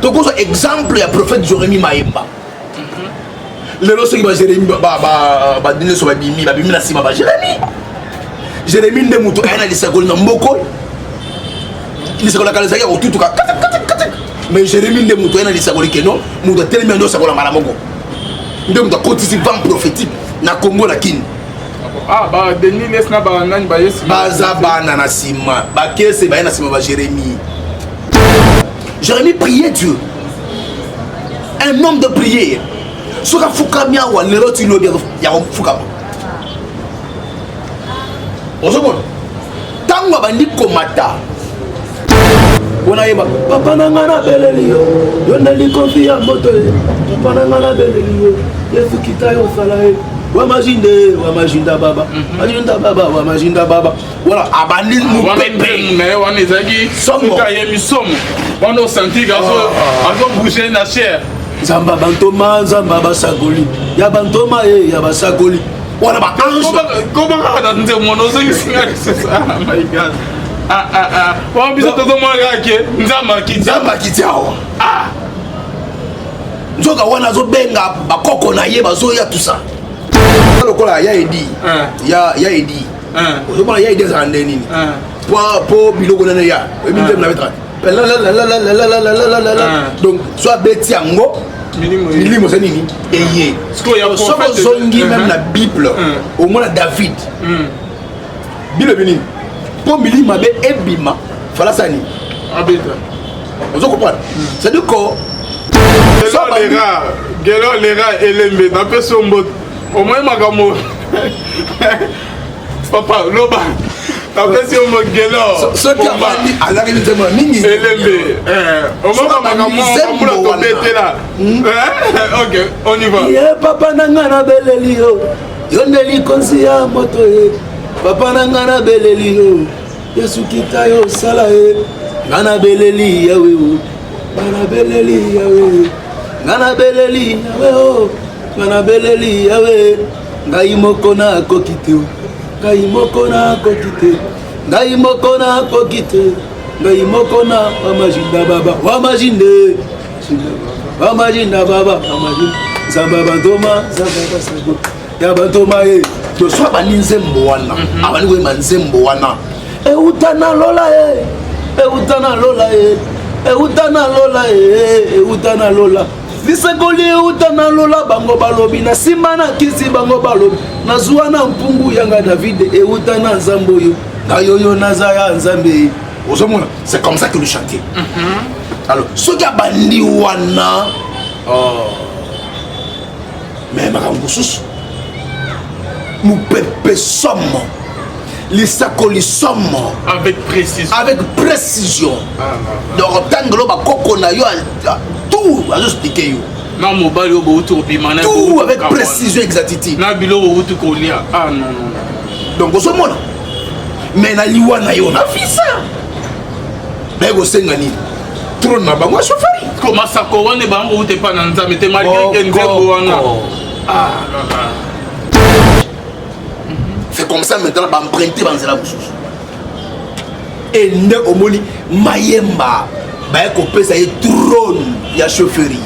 Donc, exemple, il y a prophète Jérémie Maïmba. Les gens qui Jérémie, Jérémie, Jérémie ne moutou aina lisakoli na mboko lisakoli kala zaki otutu ka mais Jérémie ne moutou aina lisakoli keno moutou telemi ndo sakola mala moko ndo moutou kotisi vent prophétique na Congo la kin ah ba Denis lesna ba nani ba yesi baza bana na sima ba kese ba na sima ba Jérémie priait Dieu un homme de prière soka fukamia wa lero tilo bia ya fukama ozomona tango bandi komata wana yeba papa nanga na beleli yo yondeli konfi ya moto papa nanga na beleli yo yesu kitayo sala wa majinda baba wa majinda baba voilà abandi mu pepe mais wana ezaki soka yemi somo wana senti gazo azo bouger na chair zamba bantoma zamba basagoli ya bantoma ya basagoli wana ba ange comment on nze mono singa ça my god wa biso toto mwana ke nzamba kitiawa nzoka wana zo benga bakoko na ye bazoya tout ça lokola ya edi ya edi ozomona ya edi za ndeni po biloko nene ya ebinde na betra donc soit beti yango milimo c'est nini eye soko zongi même la Bible au moins David Bible bini pour milima be ebima fala sani abeta vous comprenez c'est du corps gelo les rats elembe na peso mbot au moins magamo papa loba tapesi omo gelo ce qui a dit à la réalité mingi elembe au moins magamo pour to bete là OK on y va ye papa nanga na beleli yo yondeli konsi ya moto ye papa nanga na beleli yo yesu kitayo sala ye ngana beleli yawe o ngana beleli yawe ngana beleli yawe o ngana beleli yawe ngai moko na kokite ngai moko na kokite ngai moko na kokite ngai moko na wamajinda baba wamajinda baba wamajinda zamba bantoma zamba basago ya bantoma ye to so ba ninzembo wana abani we manzembo wana eutana lola ye eutana lola ye eutana lola ye eutana lola lisakoli eutana lola bango balobi na sima na kisi bango balobi na zuwa na mpungu yanga David eutana nzambo yo ngayoyo nazaya nzambe ozomona c'est comme ça que le chanter alors soki abandi wana mais makambo susu mupepe somme lisakoli somme avec précision donc tangelo bakoko na yo tout azosplike yo na mobali obo utu obimana tout avec précision exactitude na biloko utu kolia non donc ozomona mais na liwa na yo na fisa mais gosenga nini trône na bango chauffeur comment ça ko wane bango ute pa na nzambe te malgré que nzembo wana c'est comme ça maintenant emprunter banzela mosusu et nde omoni mayemba baye kopesa ye trône ya chaufferie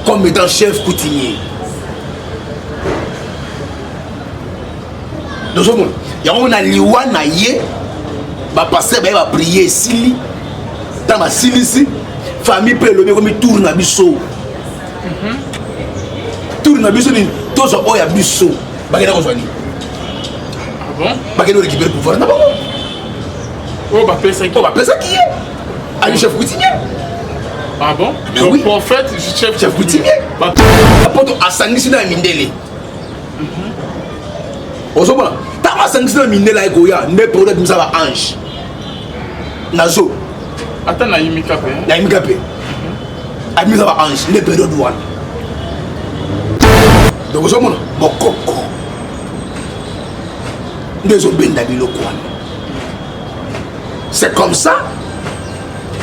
comme étant chef coutumier dozomona yango na liwa na ye bapaster baye baprier esili ntan basilisi famille mpe elobi ekomi tour na biso tour na biso nini tozwa oyo ya biso bakenda kozwa nini bakende récupérer pouvoir na bango oyo bapesaki ye ali chef coutumier ah bon oui prophète chef coutumier poto asangisi na mindele ozomona ntango asangisi na mindele ayekoya nde période abimisa ba ange nazo ata nayimika mpe abimisa ba ange nde période wana donc ozomona bokoko nde ezobenda biloko wana c'est comme ça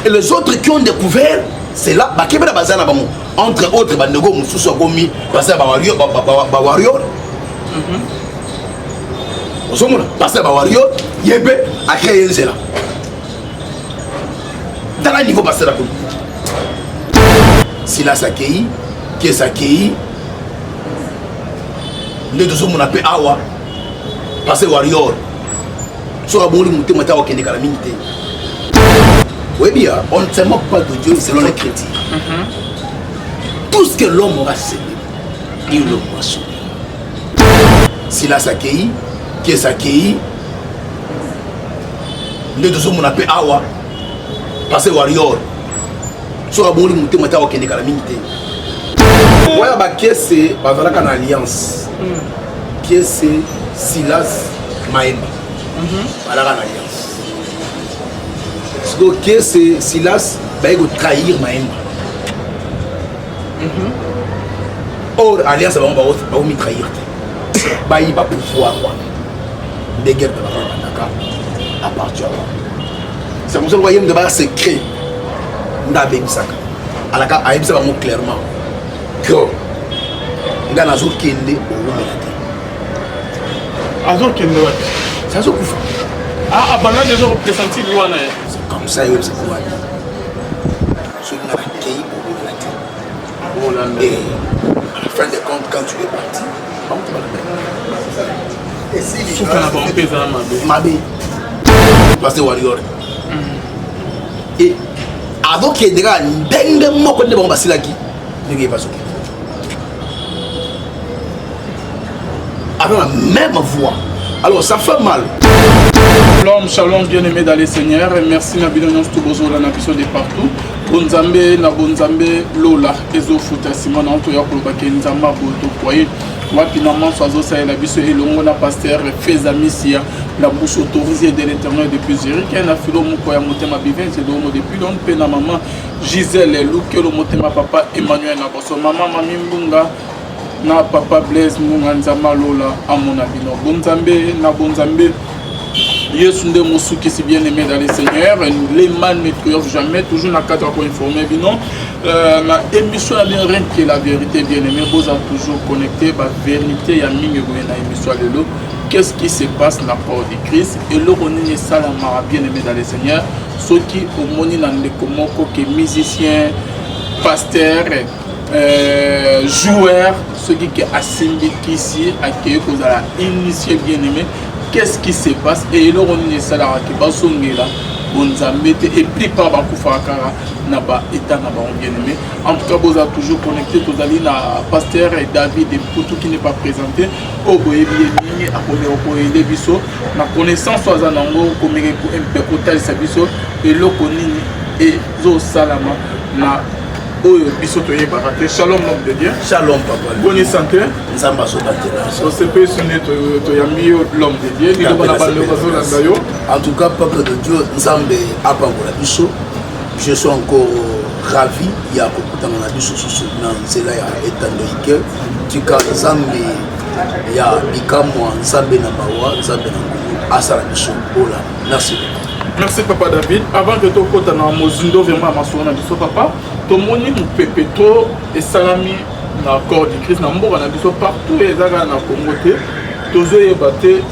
et les autres qui ont découvert c'est là bakebela baza na bango entre autres bandeko mosusu akomi baza bawario ozomona baza bawario ye mpe akreye nzela tala niveau basela komi Silas Akei, Kies Akei, nde tozomona mpe awa parce warrior soki abongoli motema te awakende kala mingi te oyebi ya on ne se moque pas de Dieu selon les critiques. Tout ce que l'homme aura semé il le moissonne. Silas Akei, Kies Akei, nde tozomona mpe awa parce warrior soki abongoli motema te awakende kala mingi te oya bakiese bazalaka na alliance kiese Silas Maemba balaka na alliance siko kiese Silas baye kotrahir Maemba or alliance bango bakomitrahir te bayiba pouvoir wana nde guerre de bakabandaka à partir awa c'est comme ça koyemde baya secret nde abebisaka alaka ayebisa bango clairement que nga nazokende owumela te azokende wapi sazokufa abanda déjà représenti wana c'est comme ça yoyebisa wana soki nga nakei owumela te et à la fin de compte quand tu es parti suka na bango mpe ezala mabe parce que warrior et azokende kaka ndenge moko nde bango basilaki ndenge ye bazokende avec la même voix. Alors ça fait mal. Shalom, bien-aimé dans les seigneurs. Merci Nabino Nyonstobozo, la nabiso de partout. Bonzambe, na bonzambe, Lola, Ezo Futa, Simon, Antoya, Kolbake, Nzamba, Boto, Poye. Rapidement, Soazo, ça est la biso et l'ongo, la pasteur, Fezamissia, la bouche autorisée de l'éternel depuis Zurich. Il y a un philo, Moukoya, Motema, Bivin, c'est l'homme depuis l'homme, Pena, maman, Gisèle, Louke, le Motema, papa, Emmanuel, Naboso, maman, Mami Mbunga. Na papa Blaise Munga Nzamba Lola amona bino bonzambe na bonzambe Yesu nde mosuki si bien aimé dans les seigneurs les mal ne triomphent jamais toujours na cadre pour informer bino na émission la bien rien que la vérité bien aimé vous a toujours connecté ba vérité ya mingi ko na émission lelo qu'est-ce qui se passe na corps de Christ et le roni salama bien aimé dans les seigneurs ceux qui au moni na ndeko moko que musicien pasteur joueur, ceux qui assimilent ici, accueillent cause à la initié bien aimé, qu'est-ce qui se passe et là on est salarié qui va sonner là, on s'embête et puis par Bakoufarakara n'a pas état n'a pas bien aimé. En tout cas vous avez toujours connecté tous allez na pasteur et David et pour tout qui n'est pas présenté, au boye bien à connaître au les biso, na connaissance aux anango comme un peu côté sa biso et le konini et zo salama na bisoto ye barate. Shalom l'homme de Dieu. Shalom papa. Bonne santé. Nzamba so batela. On se peut sonner to yami l'homme de Dieu. Ni bana ballo bazolanda yo. En tout cas peuple de Dieu, Nzambe apangola biso. Je suis encore ravi ya kokutana na biso susu na nzela ya etandoike. Tika Nzambe ya bikamwa Nzambe na bawa, Nzambe na ngulu asala biso ola. Merci. Merci papa David. Avant que tu côté na mozindo vraiment masona biso papa, to moni mu pepeto et salami na corps de Christ na mboka na biso partout ezaka na Congo te. Tozo yebate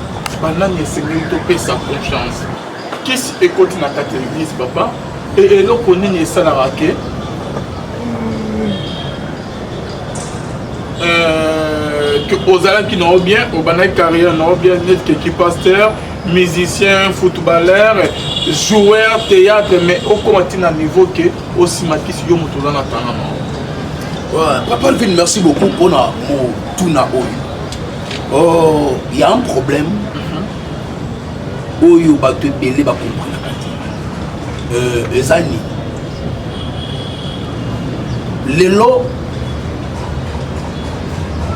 banani Seigneur to pesa confiance. Qu'est-ce que écoute na ta église papa et le konini salara ke que ozala qui n'ont bien au banal carrière n'ont bien net qui pasteur musicien, footballeur, joueur, théâtre, mais au commentaire niveau que aussi Matis Yomotola n'a Papa Alvin, merci beaucoup pour mon touna. Oh, il y a un problème. Oh, il va te belé, va comprendre. Ezani. Les lots.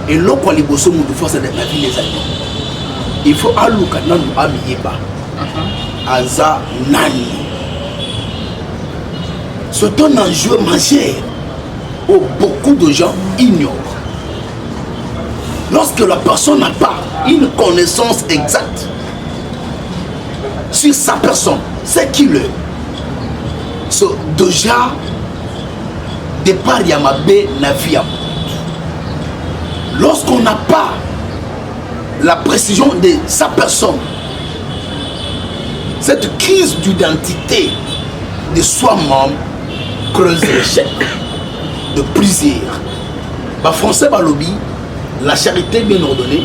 Et l'eau quoi les bossons de force de la vie les amis. Il faut aluka nanu amiyeba. Aza nani. C'est un enjeu majeur où beaucoup de gens ignorent. Lorsque la personne n'a pas une connaissance exacte sur sa personne, c'est qu'il est. C'est déjà départ Yamabe Navia. Lorsqu'on n'a pas la précision de sa personne, cette crise d'identité de soi-même creuse l'échec. de plusieurs. Bah, français, bah, lobby, la charité bien ordonnée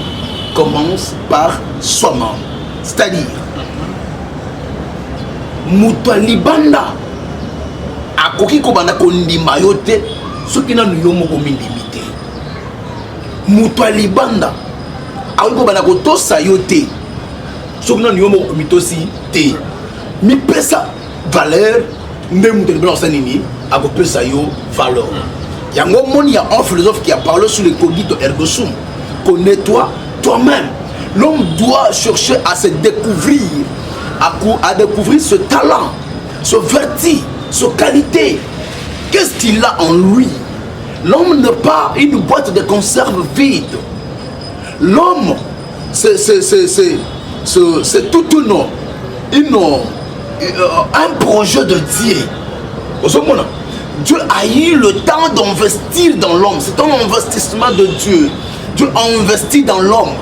commence par soi-même. C'est-à-dire, Moutoua Libanda, a koki ko banda kondima yote, ce qui n'a nous yomo komindimité. Moutoua Libanda, a koki ko banda kotosa yote, ce qui n'a nous yomo komitosi te. Mi pesa valeur, nde moutoua Libanda sanini, a ko pesa yo valeur. Il y a un philosophe qui a parlé sur le cogito ergo sum. Connais-toi toi-même. L'homme doit chercher à se découvrir, à découvrir ce talent, ce vertu, ce qualité. Qu'est-ce qu'il a en lui? L'homme n'est pas une boîte de conserve vide. L'homme, c'est tout un projet de Dieu. Dieu a eu le temps d'investir dans l'homme. C'est un investissement de Dieu. Dieu a investi dans l'homme.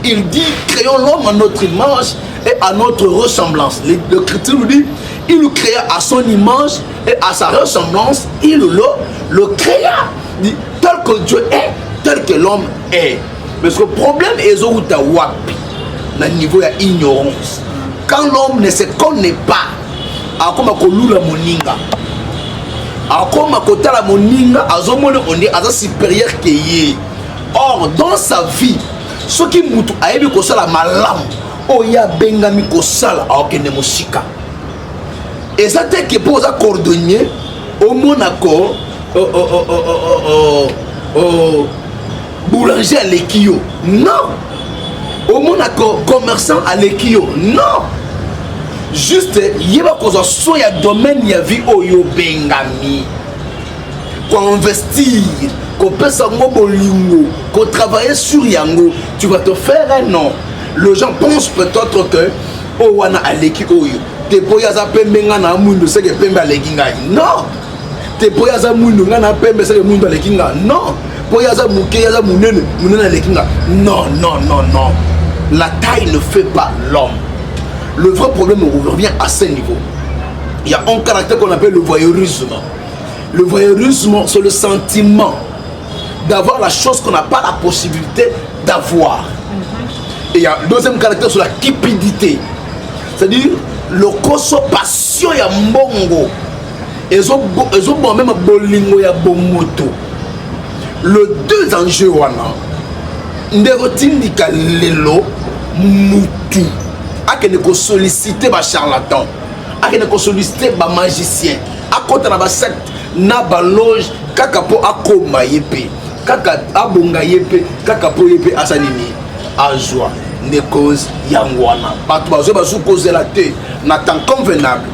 Il dit, créons l'homme à notre image et à notre ressemblance. L'Écriture nous dit, il le créa à son image et à sa ressemblance. Il le créa. Il dit, tel que Dieu est, tel que l'homme est. Mais ce problème est au niveau de l'ignorance. Quand l'homme ne se connaît pas, comme la moninga. Comme la moninga, on est supérieur que ye. Or, dans sa vie, ce qui moutou a élu ko sala malam, oya bengami ko sala aokene moshika. Et ça te que pour cordonnier au Monaco, boulanger à l'Ekio. Non. Au Monaco, commerçant à l'Ekio. Non. Juste, il y a un domaine il y a vie oyo bengami. Qu'on investir, qu'on peut s'engager au lingo, qu'on travaille sur yango, tu vas te faire un nom. Les gens pensent peut-être que oh wana aleki oyo. Te poyaza pembe ngana mundu seke pembe aleki ngai. Non. Te poyaza mundu ngana pembe seke mundu aleki ngai. Non. Poyaza muke yaza munene aleki ngai. Non, non, non, non. La taille ne fait pas l'homme. Le vrai problème revient à ce niveau. Il y a un caractère qu'on appelle le voyeurisme. Le voyeurisme, c'est le sentiment d'avoir la chose qu'on n'a pas la possibilité d'avoir. Et il y a le deuxième caractère, c'est la cupidité. C'est-à-dire, le koso passion ya mbongo. Ils ont même bolingo ya bomoto. Le deux enjeux wana. Ndérotindika lelo mutu. Akene ko solliciter ba charlatan. Akene ko solliciter ba magicien. Akota na ba secte na ba loge kaka po akoma yepe. Kaka abonga yepe, kaka po yepe asanini. Azwa ne cause yangwana. Batu bazo bazu cause la te na temps convenable.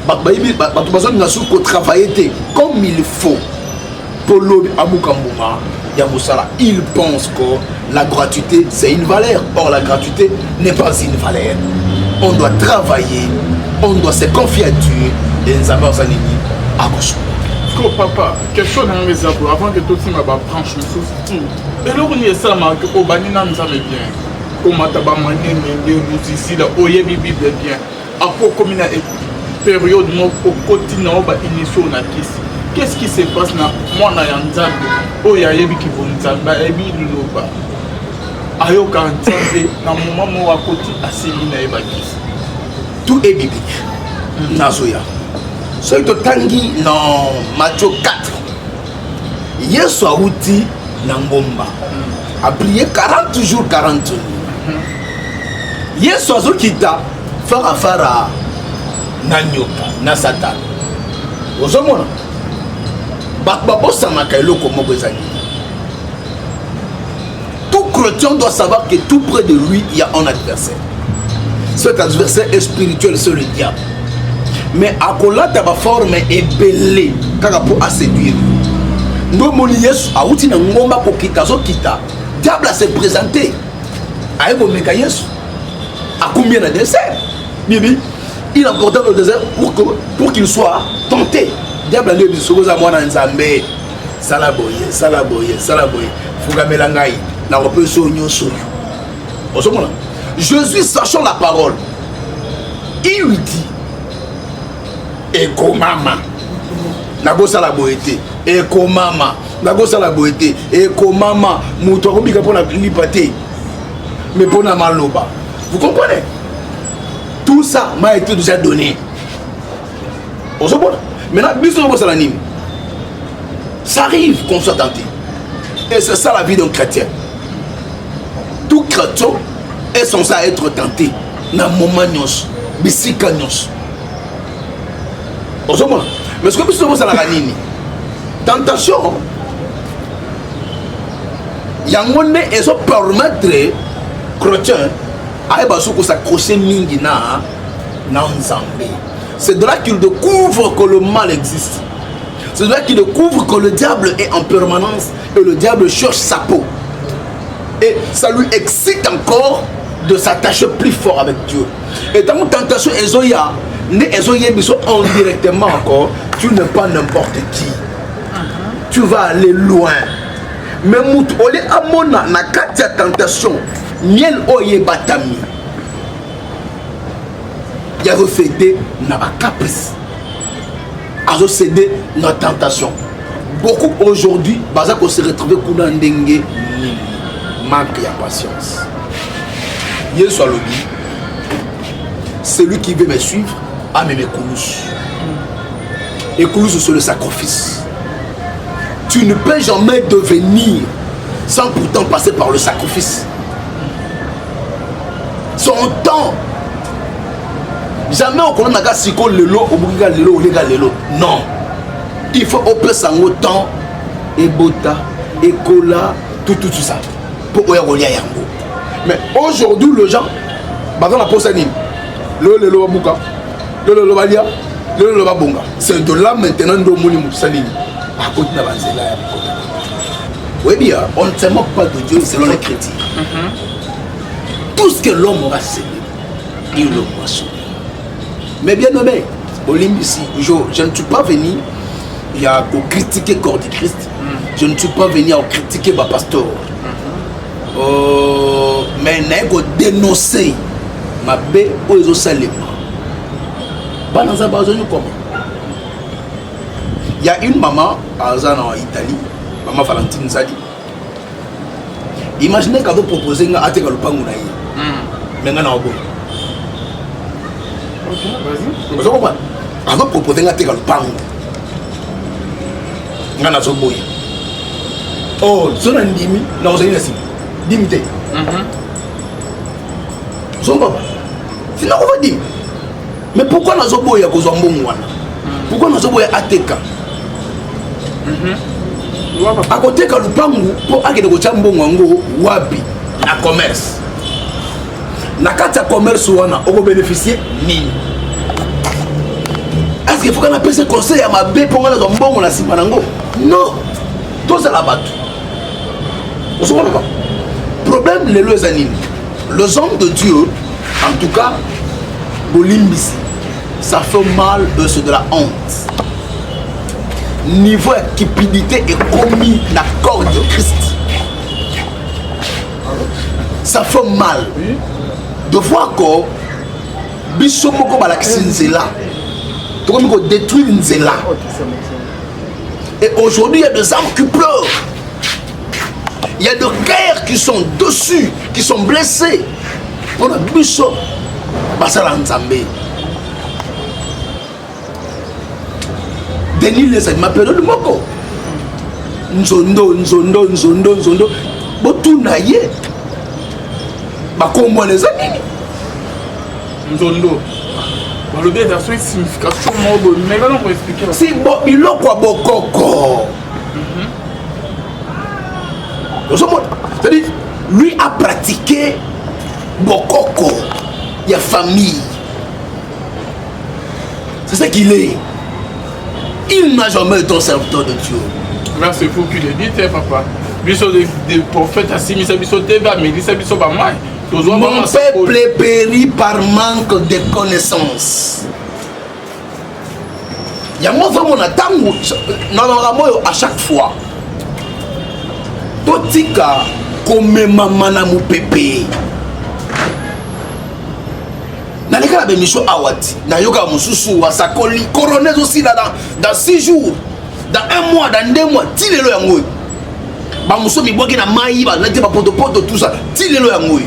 Batu bazo na su ko travailler te comme il faut. Pour l'homme abukambuma yamusala, il pense que la gratuité c'est une valeur. Or la gratuité n'est pas une valeur. On doit travailler, on doit se confier à Dieu et nous avons sanini à gauche. Papa, quelque chose dans les abos avant que tout le monde branche le souci. Et là, on y est ça, que au banina nous avons bien. Comme ataba mané, mais nous ici là, oye bibi bien. Après comme une période au quotidien, on va initier on a kiss. Qu'est-ce qui se passe là? Moi, na yanzambe, oya yebi qui vont nzamba, yebi luloba. Ayo kanzambe, na moment moi à côté, asili na yeba kiss. Tout est biblique. Nazoya. Ce que tangi dans Matthieu 4. Yesu a outi Nangomba. A prié 40 jours, 40 nuits. Yesu a zokita fara nanyoka na Satan. Ozomona. Bakbabo samaka eloko moko ezali. Tout chrétien doit savoir que tout près de lui, il y a un adversaire. Cet adversaire est spirituel, c'est le diable. Mais à kolata ba forme est belé kaka pour à séduire. Ndo moni Yesu a outi na ngomba ko kita zo kita. Diable s'est présenté. Aïbo meka Yesu. A combien de désert? Bibi, il a porté le désert pour qu'il soit tenté. Diable a dit sokoza mwana nzambe. Salaboye, salaboye, salaboye. Fugamela ngai na repeso nyoso. Osomona. Jésus sachant la parole, il lui dit Eko mama, nagosa la boété et komama nagosa la boété et komama muto akobika pona lipate mais pona maloba. Vous comprenez? Tout ça m'a été déjà donné. On se voit. Maintenant, ça arrive qu'on soit tenté. Et c'est ça la vie d'un chrétien. Tout chrétien est censé être tenté. Dans moment nyos, bisika nyos. On se voit. Mais ce que vous savez, c'est la tentation. Il y a un moment où ils ont permettre chrétien à s'accrocher mingi na nzambe. C'est de là qu'il découvre que le mal existe. C'est de là qu'il découvre que le diable est en permanence et le diable cherche sa peau. Et ça lui excite encore de s'attacher plus fort avec Dieu. Et dans une tentation, indirectement encore, tu n'es pas n'importe qui. Tu vas aller loin. Mais au lieu amona na katia tentation, miel oye batami. Il a reflété na caprice. A cédé na tentation. Beaucoup aujourd'hui, bazako se retrouver kuna ndenge manque de patience. Yesu alobi, celui qui veut me suivre a mes koulous. Et koulous c'est le sacrifice. Tu ne peux jamais devenir sans pourtant passer par le sacrifice. Son temps. Jamais on connaît un siko lelo ou bouga lelo ou lega lelo. Non. Il faut opérer son temps et bota et cola tout ça pour oya yango. Mais aujourd'hui les gens bazana posa nini. Le lelo babuka. Le lelo balia. Le lelo babonga. C'est de là maintenant ndo moni musalini. À côté de la banzela. Oui bien, on ne se moque pas de Dieu selon les chrétiens. Tout ce que l'homme aura cédé, il le voit sauver. Mais bien nommé, Olympie, je ne suis pas venu à critiquer le corps du Christ. Je ne suis pas venu à critiquer ma pasteur. Mais je vais dénoncer ma bé aux Osalema. Il y a une maman en Italie, maman Valentine Zadi. Imaginez qu'elle a proposé un attaque à l'opangu. Mais elle a proposé un attaque à l'opangu. Elle a proposé. Oh, c'est un dimi. Non, c'est une dimité. C'est un dimi. Mais pourquoi nous avons besoin de Zambouana? Pourquoi nous avons besoin d'Ateka? À côté de Lupangu, pour aller de Chambongo, Wabi, la commerce. La carte commerce, on va bénéficier mine. Est-ce qu'il faut qu'on appelle ce conseil à ma bé pour aller dans le bon la Simanango? Non, tout ça là-bas. Vous savez pas? Problème, les animes. Les hommes de Dieu, en tout cas, Bolimbisi, ça fait mal, c'est de la honte. Niveau cupidité est commis dans le corps de Christ. Ça fait mal de voir que Bissomoko Balaxi Nzela, tout détruit Nzela. Et aujourd'hui, il y a des âmes qui pleurent. Il y a des cœurs qui sont dessus, qui sont blessés. Pour le Bisso, Basala Nzambe. Denis les amis m'appellent le moko. Nzondo. Botunaye. Bakombo les amis. Nzondo. Le bien version une signification mais là on peut expliquer. Si bon il a quoi bokoko. C'est-à-dire lui a pratiqué bokoko. Il y a famille. C'est ça qu'il est. Il n'a jamais été un serviteur de Dieu. Merci pour qu'il le dit, papa. Biso des prophètes à Simisa, biso Teva, mais il s'est biso par moi. Mon peuple périt par manque de connaissances. Il y a moi vraiment à chaque fois. Totika comme maman na mu pépé. Dans les cas de mission Awati, Nayoka Moussou, Wasakoli, coroner aussi là dans 6 jours, dans 1 mois, dans 2 mois, tire-le yangoui. Bamousso mi boki na maïba, na pas poto tout ça, tire-le yangoui.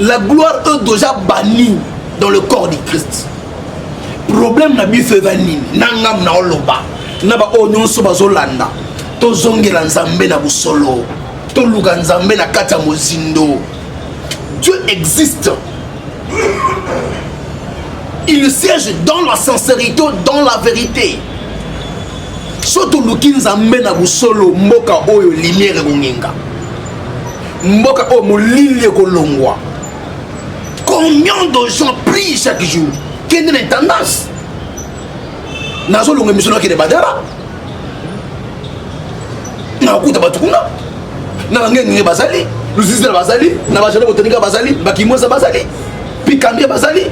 La gloire est déjà bannie dans le corps du Christ. Problème na bife vanini, nangam na oloba, na ba onyon so bazolanda, to zongela nzambe na busolo, to luka nzambe na kata mozindo. Dieu existe. Il siège dans la sincérité, dans la vérité. Surtout luki nzambe na busolo, mboka oyo lumière kongenga. Mboka oyo molili kolongwa. Combien de gens prient chaque jour? Quelle est la tendance? Nazo longue mission qui est badara. Na kuta batukuna. Na ngenge bazali, lusisi bazali, na bajana botanika bazali, bakimoza bazali, pikambia bazali.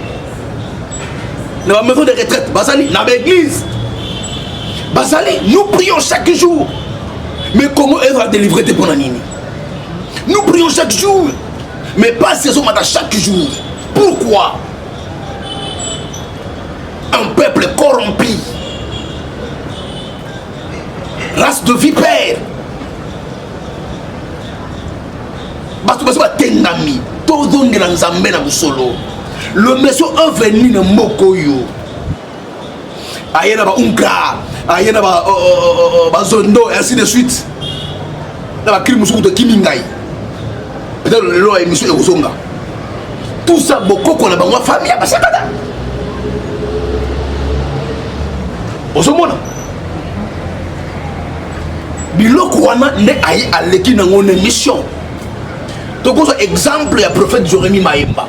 Na maison de retraite bazali, na l'église. Bazali, nous prions chaque jour. Mais comment elle va délivrer tes bonanini? Nous prions chaque jour. Mais pas saison matin chaque jour. Pourquoi? Un peuple corrompu, race de vipères. Le monsieur est venu dans Mokoyo. Ayena ba unka, ayena ba zondo, et ainsi de suite. Dans la crime de Kimingai. Peut-être le loi est monsieur Ozonga. Tout ça, beaucoup qu'on a dans ma famille, à Basakada. Ozomona. Biloko wana ne ayi aleki na ngone mission. Donc on exemple ya prophète Jérémie Maemba.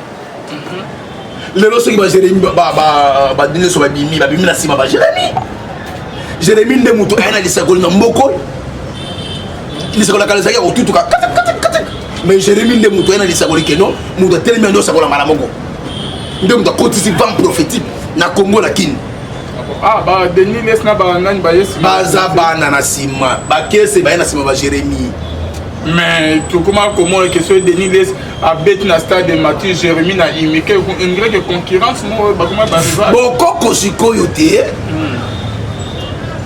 Le lorsque ba Jérémie ba dine so ba bimi na sima ba Jérémie. Jérémie nde muto ayana lisakoli na mboko. Lisakoli kala zaki otutuka. Mais Jérémie nde muto ayana lisakoli keno, muto telemi ndo sakola mala moko. Nde muto kotisi vent prophétique na Congo la kin. Ah ba Denis Lesna ba nani ba Yesu. Baza bana na sima, ba kese ba na sima ba Jérémie. Mais tout comment que ce Denis Les a bête na stade de Mathieu Jérémie na imike une grande concurrence moi ba comment ba rival. Boko kosiko yote.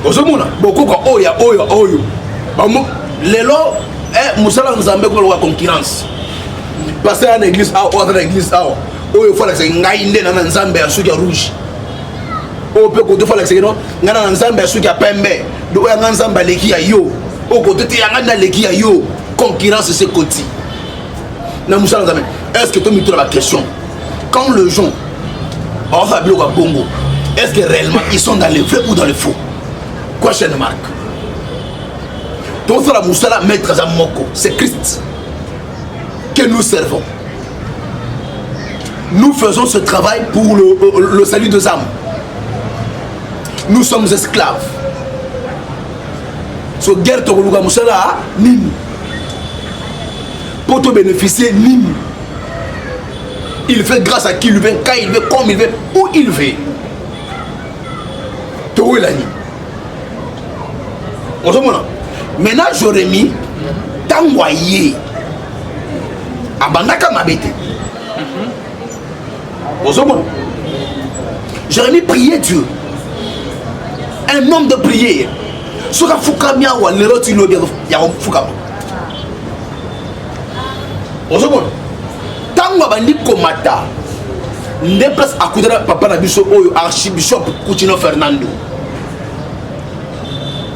Ozomona boko ko oya. Ba mo lelo musala nzambe ko la concurrence. Passer à l'église à autre église à oyo faut la ngai nde na nzambe ya suki rouge. O pe ko to faut la no ngana nzambe ya suki ya pembe. Do ya nzambe leki ya yo. O ko to te ya ngana leki ya yo. Concurrence c'est côté. Est-ce que tu me poses la question? Quand le gens ont Bongo, est-ce que réellement ils sont dans le vrai ou dans le faux? Quoi, chaîne marque? Donc, la Moussala, maître Zamoko, c'est Christ que nous servons. Nous faisons ce travail pour le salut des âmes. Nous sommes esclaves. So guerre to Luga Moussala, Nini. Pour te bénéficier, Nini. Il fait grâce à qui il veut, quand il veut, comme il veut, où il veut. Toi, il a dit. Maintenant, Jérémie, t'envoyé à Bandaka Mabete. Jérémie priait Dieu. Un homme de prière. Ce qu'a Foukamia ou l'erreur, il y a un Foukama. Tango bandi komata nde place akudera papa na biso oyo archibishop Coutinho Fernando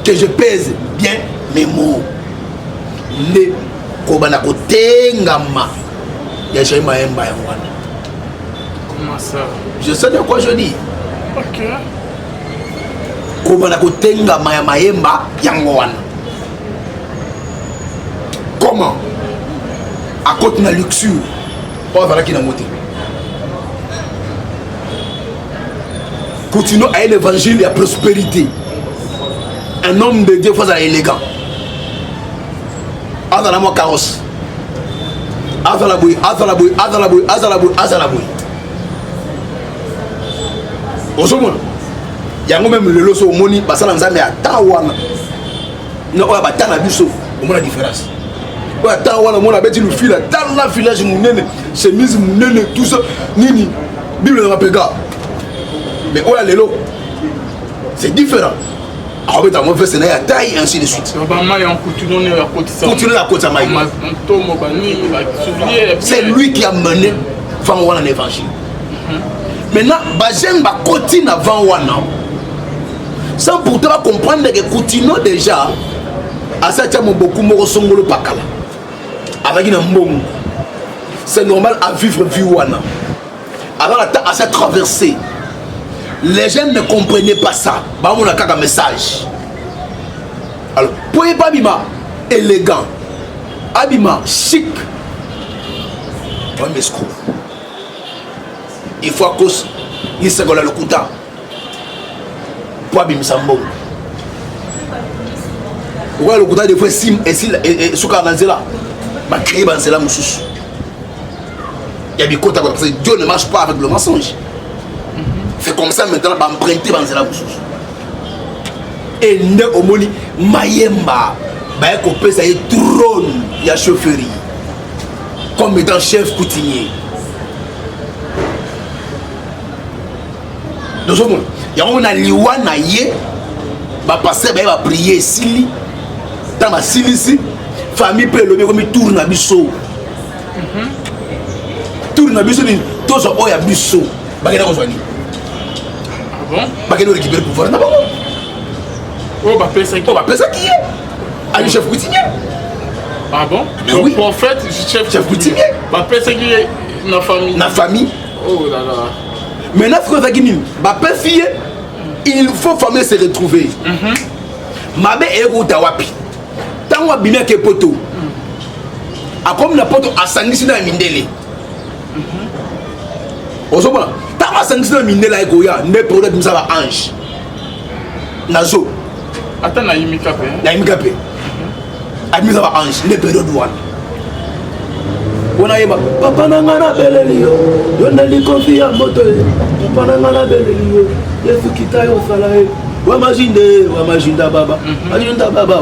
que je pèse bien mes mots nde kobana kotengama ya Jérémie Maemba ya wana. Comment ça? Je sais de quoi je dis. OK. Kobana kotengama ya Maemba ya wana. Comment? À côté de la luxure, on va la monter. Continuons à l'évangile et à la prospérité. Un homme de Dieu face à l'élégant. Azala moi carrosse. Azala boui. Osomon. Yango même le loso moni basala nzambe atawana. Non on va battre biso. On voit la différence. Attends, on a bêti le fil, dans la village, chemise, tout ça, nini. Bible de Rapega. Mais oh là, l'élo, c'est différent. Ah oui, t'as mauvais scénario à taille et ainsi de suite. Continuez à côté de Maï. C'est lui qui a mené Van Wana l'évangile. Maintenant, Bajem va continuer avant Wana. Sans pourtant comprendre que continuons déjà à cette époque beaucoup de Songolo Pakala. Avec une bombe. C'est normal à vivre vu Wana. Alors à cette traversée. Les jeunes ne comprenaient pas ça. Bah, on a qu'un message. Alors, pour pas Abima, élégant. Abima, chic. On m'escroc. Il faut à cause. Il se colle le couteau. Pour Abima, ça me bon. Pourquoi le couteau des fois sim et sous Carnazela m'a créé Banzela Moussous. Il y a des côtés parce que Dieu ne marche pas avec le mensonge. C'est comme ça maintenant, on va emprunter dans la bouche. Et ne omoni Mayemba, bah qu'on ça y est trône, il y a chaufferie, comme étant chef coutumier. Dans ce monde, il y a un liwana yé, bah passer, bah va prier ici, dans ma ici, famille peut le comme il tourne à bisso, tourne à bisso, tous sont au bisso, bah qu'est-ce qu'on dit? Bah qu'elle récupère le pouvoir d'abord. Oh bah ça qui est. Ah le chef coutumier. Ah bon? Mais oui. Prophète, chef coutumier. Bah ça qui est na famille. Na famille. Oh là là. Maintenant ce que ça qui bah fille, il faut famille se retrouver. Mabe et Ruta wapi. Tant wa bimia ke poto. A comme na poto asangisi na mindele. Osoba. Tant asangisi na mindele ay goya, ne peut-être nous ça ange. Nazo. Attends na imikape. Na imikape. Admis ça ange, ne période douane. On a yeba papa nangana belelio. Yonde li confia moto. Papa nangana belelio. Yesu kitayo salae. Wamajinda baba.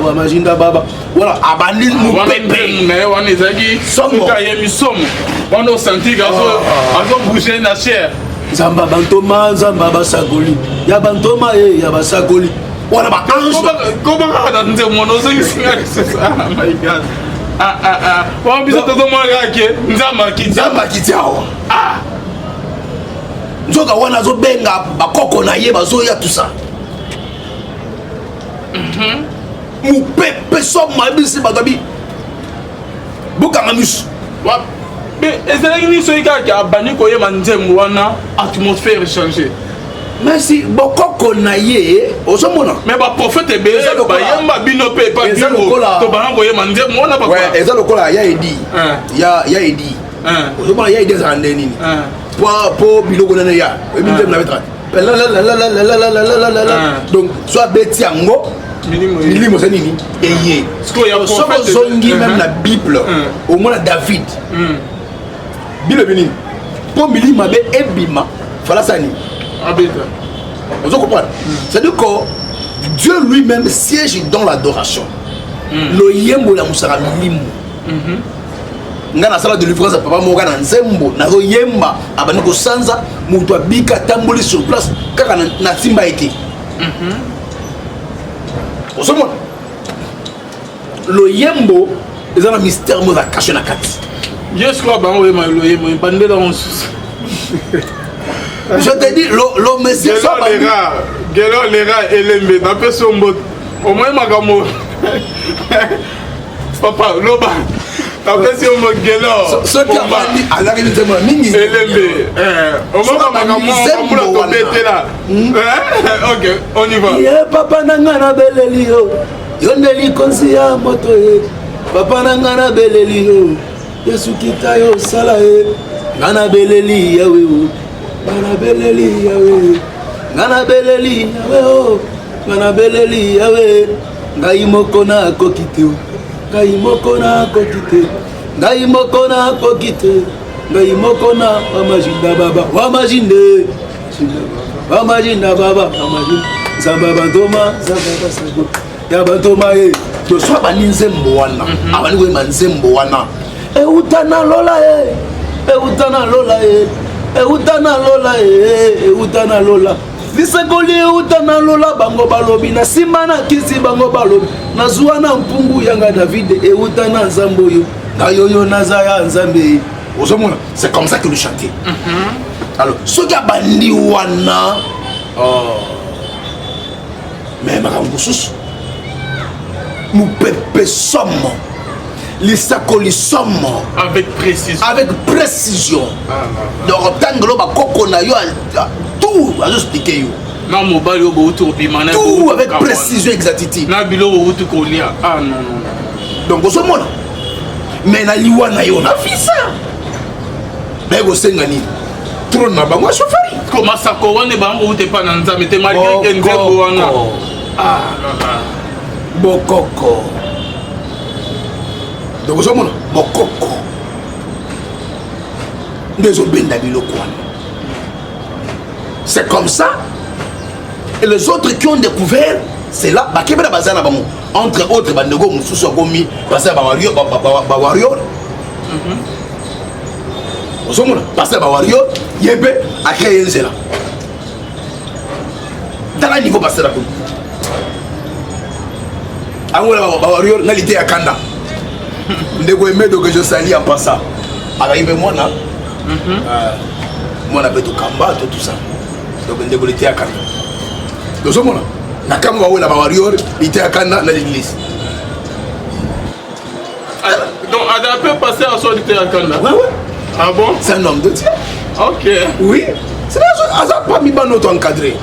Wamajinda baba. Voilà, abandon nous pépé. Mais on est zagi. Somme. Kaye mi somme. On a senti gazo bouger na chair. Zamba bantoma, zamba basagoli. Ya bantoma ya basagoli. Voilà ba ange. Comment on nze mono c'est ça. My God. On bisa todo mo ngake. Nzamba kitiao. Nzoka wana zo benga bakoko na ye bazo ya tout ça. Mu pepe so mabisi bagabi. Bukanga misu. Mais ezalaki ni so ikaki abani koyeba nzembo wana atmosphère changer. Merci bokoko na ye ozomona. Mais ba prophète beza ba yamba bino pe pa bino to bana koyeba nzembo wana papa. Ouais, eza lokola ya edi. Ya edi. Ozomona ya edi za ndeni nini. Po biloko na ya. Nzembo na betra. Donc soit beti yango milimo c'est nini eye zongi même la Bible au moins la David Bible bini pour milima be ebima fala sani abeta vous comprenez c'est-à-dire que Dieu lui-même siège dans l'adoration le yembo la musara milimo ngana sala de délivrance papa moka na nzembo na yemba abani ko sanza mutu abika tamboli sur place kaka na simba été le yembo est un mystère qui est caché dans la carte. Je crois que le yembo est bandé dans le sous. Je te dis, le message les rats et les mbés, d'après son mot. Au moins, ma gamme. Papa, l'oba. D'après son mot, Gelo. Ce qui a dit à l'arrivée de moi, Mini. Et les mbés. Au moins, ma gamme, on peut la tomber là. Ok, on y va. Papa Nangana Belelio. Yoneli konsia moto e. Papa Nangana Belelio. Yesu kitayo sala e. Ngana beleli yawe o. Ngana beleli yawe. Ngana beleli yawe o. Ngana beleli yawe. Ngai moko na kokite o. Ngai moko na kokite. Ngai moko na kokite. Ngai moko na wamajinda baba. Wamajinde. Wamajinda baba. Wamajinda. Zamba bantoma, zamba basago. Ya bantoma e. To so bani nzembo wana. Abani we manzembo wana. E utana lola e. E utana lola e. euta na lola euta na lola lisakoli euta na lola bango balobi na nsima na kisi bango balobi nazwa na mpungu yanga David euta na nzambe oyo na yoyo naza ya nzambe ozomona. C'est comme ça que nous chantait. Alors soki abandi wana mais makambo susu mupepe somo lisakoli somo avec précision donc tangelo bakoko na yo tout azosplike yo na mobali obo utobimana tout avec précision exactitude na bilo obo utokolia non donc ozomona mais na liwa na yo na fisa mais gosenga nini trône na bango chauffeur comment ça couronne bango ute pa na nzambe te malgré que nzembo wana bokoko donc ozomona bokoko ndezobenda biloko wana. C'est comme ça. Et les autres qui ont découvert, c'est là, bakebela bazana bango. Entre autres, bandego mususu akomi passer ba warrior. Ozomona passer ba warrior yebe akeye nzela. Dans le niveau passer la ko. Angola ba warrior na lité ya kanda. Ndeko emedo que je salis en passant. Arrive moi là. Moi na beto kamba tout ça. Donc ndeko lité ya kanda. Ozomona na kama wala ba warrior lité ya kanda na l'église. Donc Ada peut passer à son lité ya kanda. Ouais. Ah bon? C'est un homme de Dieu. OK. Oui. C'est là pas mis bano encadré.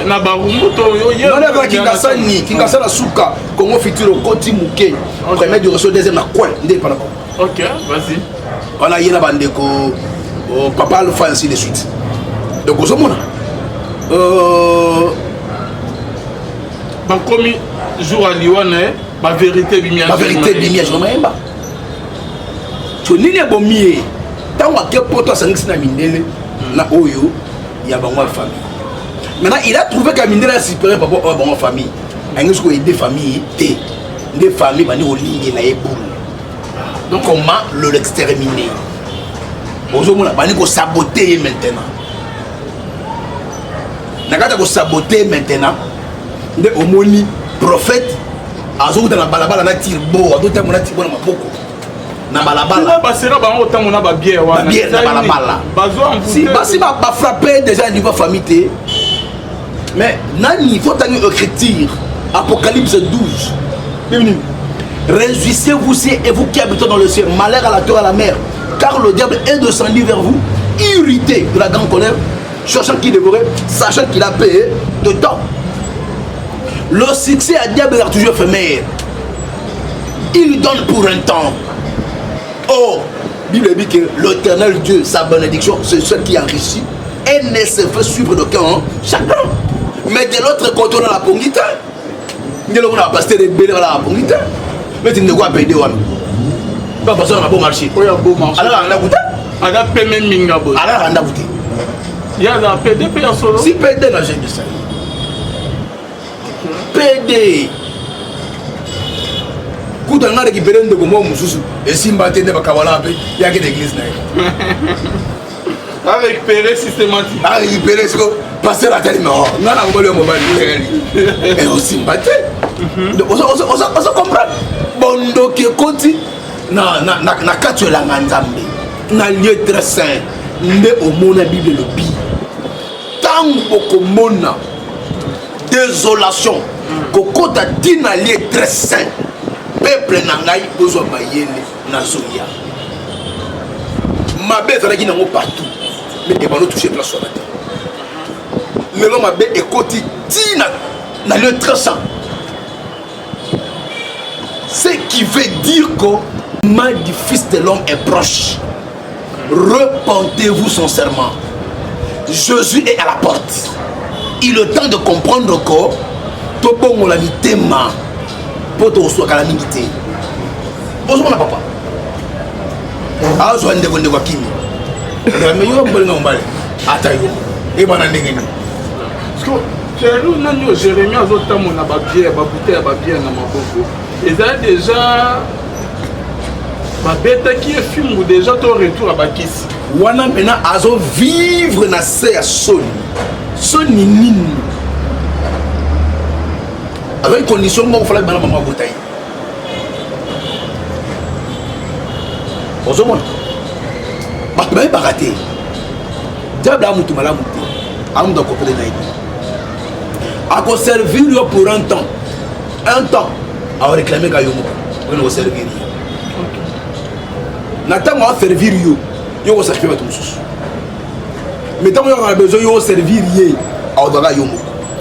Na barumbu to yo ye. Non na Kingasani la souka Congo Futuro Koti Muke. Premier du réseau deuxième na quoi ndé pas d'accord. OK, vas-y. Voilà yena bandeko papa le fait ainsi de suite. Donc ozomona ba komi jour à Liwane ba vérité bimia. La vérité bimia je m'aimba. Tu nini bomie tanwa ke poto sangisi na mindele na oyo ya bango famille. Maintenant, il a trouvé qu'à Mindela a supéré par rapport à la famille. Il y a des familles, des familles qui ont ligne na eboule. Donc, comment l'exterminer? Aujourd'hui, on va saboter maintenant. On va saboter maintenant. On moni prophète. Azo dans la balabala na tirbo, azo tamo na tirbo na maboko. Na balabala. Basera ba otamo na ba bière wana. Na bière na balabala. Bazo amputé. Si ba frapper déjà niveau famille. Mais il faut écrire Apocalypse 12. Réjouissez-vous et vous qui habitez dans le ciel, malheur à la terre et à la mer, car le diable est descendu vers vous, irrité de la grande colère, cherchant qui dévorait, sachant qu'il a payé de temps. Le succès à diable est toujours éphémère. Il donne pour un temps. Oh, Bible dit que l'éternel Dieu, sa bénédiction, c'est celui qui enrichit et ne se fait suivre de qu'un chacun. Mais de l'autre côté, on a la pongita. De l'autre, on a pasteur de Bélé, on a la pongita. Mais tu ne dois pas payer. Pas parce qu'on a beau marché. On a beau marché. Alors, on a goûté. On a payé même Mingabo. Alors, on a goûté. Il y a la PD en solo. Si PD, là, j'ai de ça. PD. Quand on a récupéré un de moi, et si on a battu de Bakawala, il y a que l'église. À récupérer systématiquement. À récupérer ce que passer la télé, non, on a volé un mobile. Et aussi battu. On se comprend. Bon, donc, continue. Na katu la nzambe. Na lieu très saint. Nde au monde Bible le bi. Tant beaucoup mona désolation. Koko ta dit na lieu très saint. Peuple nangai besoin bayele na zoya. Ma bête là qui n'a partout. Mais il va nous toucher place sur la terre. Le l'homme a bé et côté tina na lieu très saint. Ce qui veut dire que le mal du Fils de l'homme est proche. Repentez-vous sincèrement. Jésus est à la porte. Il est temps de comprendre que tout le monde a mis tes mains pour te recevoir à la minité. Bonjour mon papa. Ah, je vais vous dire qui. Mais je vais vous dire attends, et bon andengeni. Parce que Jérémie a d'autres temps on a bière, bouteille, bière dans ma bouffe. Et ça déjà Babeta qui est film ou déjà ton retour à Bakis. Wana maintenant azo vivre na se ya Sony. Sony nini. Avec condition moi il fallait que maman botaille. Ozomona. Ba ba baraté. Diable a mutu malamu. Am do kopele na idi. A ko servir pour un temps. Un temps. A réclamer ka yomo. On va servir. Nathan va servir yo. Yo va sacrifier tout ça. Mais tant qu'on a besoin yo servir yé. A doit yomo.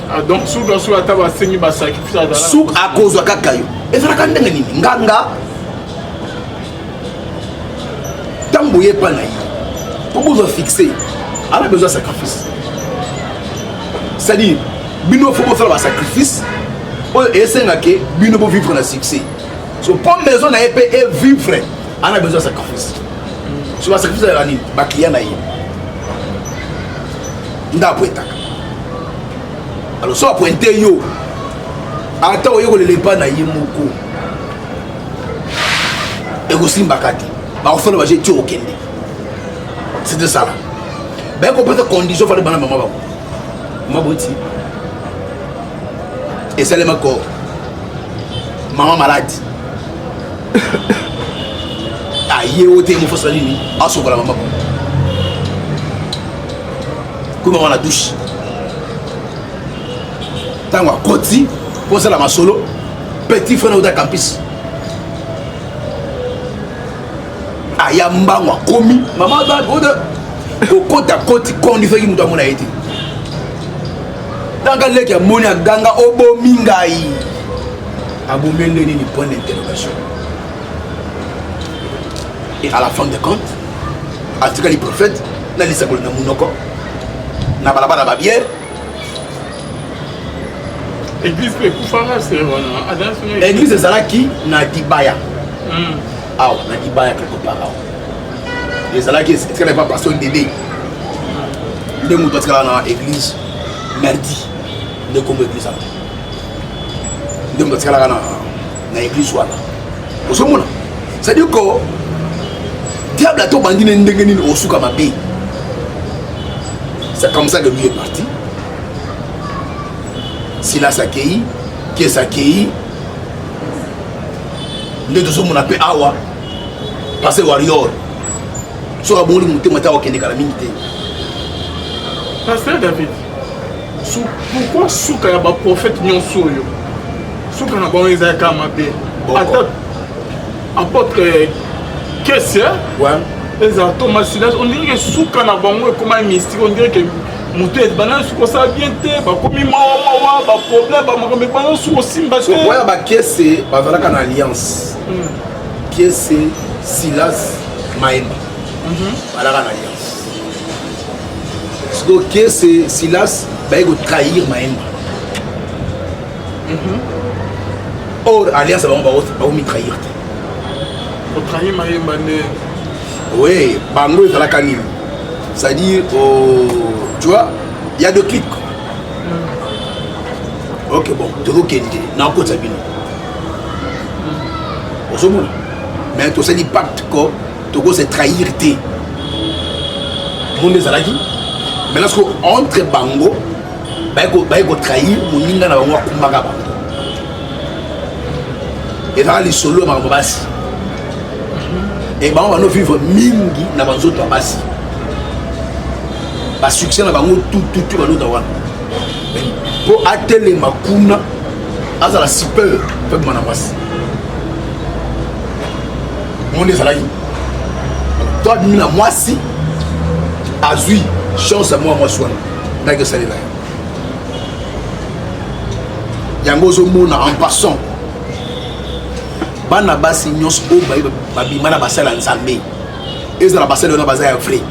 Ah donc sous la table à saigner ba sacrifice à sous à cause de kakayo. Et ça quand nini nganga. Tant boye pas naï. Pour vous fixer. On a besoin de sacrifice. C'est-à-dire bino faut faire un sacrifice. Et c'est là que bino peut vivre dans le succès. So pour maison na épée et vivre. On a besoin de sacrifice. Sur le sacrifice de la nuit, ma client naï. Nda poeta. Alors soit pointer yo. Attends yo le pas na yemoko. Et aussi mbakati. Ba on fait le manger tu okende. C'était ça là. Ben qu'on peut condition faire bana maman ba. Maman boti. Et c'est le mako. Maman malade. Aïe au thé mon faut salini. Ah so la maman. Comment on la douche. Tango koti pour ça la masolo petit frère de campus. Aya mbangwa komi maman ba gode ko kota koti kondi fait ki muto amona été. Dans le cas moni ganga obo mingai. Abomende ni point d'interrogation. Et à la fin de compte, en tout cas les prophètes, na lisa ko na munoko. Na balabala ba bière. Église peut faire c'est voilà. Église c'est ça qui na dibaya. Ah, na dibaya quelque part. Et ça là qui est-ce qu'elle n'est pas pasteur bébé. Des moutons qui là dans église merdi. De comme église ça. Des moutons qui là dans église voilà. Au sommet. C'est du que diable a tout bandit n'engeni au souka mabé. C'est comme ça que lui est parti. Silas accueilli, qui est accueilli, nous devons mon appel Awa, passer warrior. Soit bon le monter matin au Kenya calamité. Pasteur David, pourquoi souka ya ba prophète nyonso yo? Souka na bon Isaac Amabé. Attends, apôtre qu'est-ce ouais. Les Thomas Silas, on dirait que souka na bango comme un mystique, on dirait que mutu ezibana suko ça bien te bakomi mawa ba problème ba makambe bana suko simba te oya ba kiese bazalaka na alliance kiese Silas Maemba balaka na alliance siko kiese Silas baye ko trahir Maemba or alliance ba mi trahir te ko trahir Maemba ne oui bango ezalaka nini c'est-à-dire tu vois, il y a deux clics. Ok, bon, tu veux qu'il y ait un côté de mais tu sais l'impact que tu veux trahir tes. Mon désalagi. Mais lorsque entre bango, baïko trahir, mon ninga na bango kumbaga bango. Et dans les solos, ma basi. Et bango va nous vivre mingi na banzo to basi. Ba succès na bango tout ba no dawana pour atteler makuna azala super fait mana basi mon désalagi toi mina mwasi azui chance à moi swana ndage salela yango zo mona en passant bana basi nyos o ba bimana basala nzambe ezala basala na bazaya vrai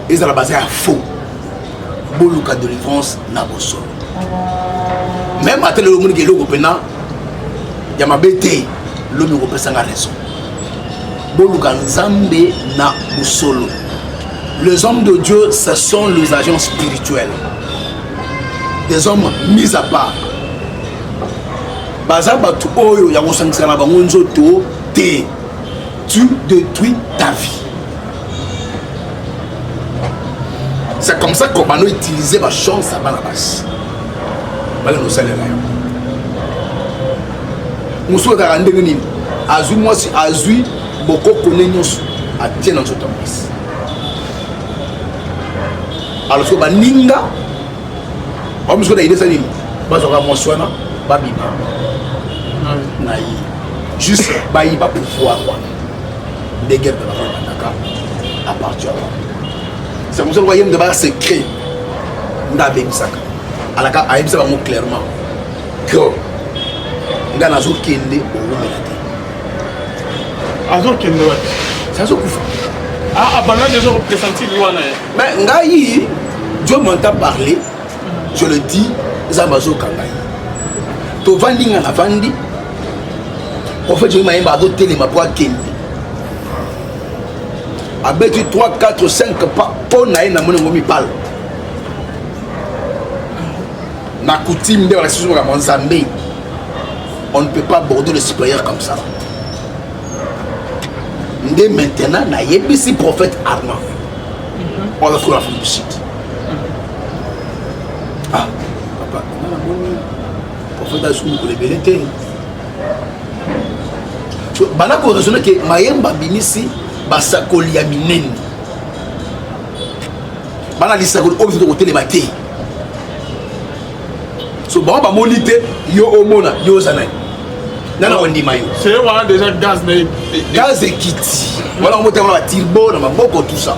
ezala basaya faux boluka de délivrance na boso même à tel moment que l'homme pena ya mabete l'homme ko pesa nga raison boluka nzambe na bosolo. Les hommes de Dieu ce sont les agents spirituels, des hommes mis à part baza batu oyo ya kosangisa na bango nzoto te tu détruis ta vie. C'est comme ça qu'on va utiliser ma chance à la base. Voilà nos salaires. Nous sommes dans le monde. Azui, moi, si Azui, beaucoup connaissent à tiens dans ce temps. Alors, ce que je ninga, on me dit que c'est juste baïba pouvoir des guerres de la à partir de là. C'est comme ça que vous voyez de base secret. Nous avons dit ça. À la carte, nous avons clairement que nous avons dit que nous avons dit que nous avons dit ah, pendant déjà représenté Luana. mais Ngaï, Dieu m'entend parler, je le dis, Zamazo Kangaï. Tu vas dire à la Vandi, en fait, je m'ai adopté les mapois Kendi. Avec 3, 4, 5 pas, pour naï na mon mi parle. Na coutume de la situation à mon Zambé, on ne peut pas aborder le supérieur comme ça. Dès maintenant, na yebisi prophète Armand. On va faire la femme du site. Ah, papa, prophète Assoum pour les belletés. Bana ko raisonner que Mayemba binisi basakoli ya minene. Bana lisakoli obisi de côté les maté. So ba molité yo omona yo zanai. Nana on dit mayo. C'est voilà déjà gaz gaz et kiti. Voilà on monte la turbo dans ma boko tout ça.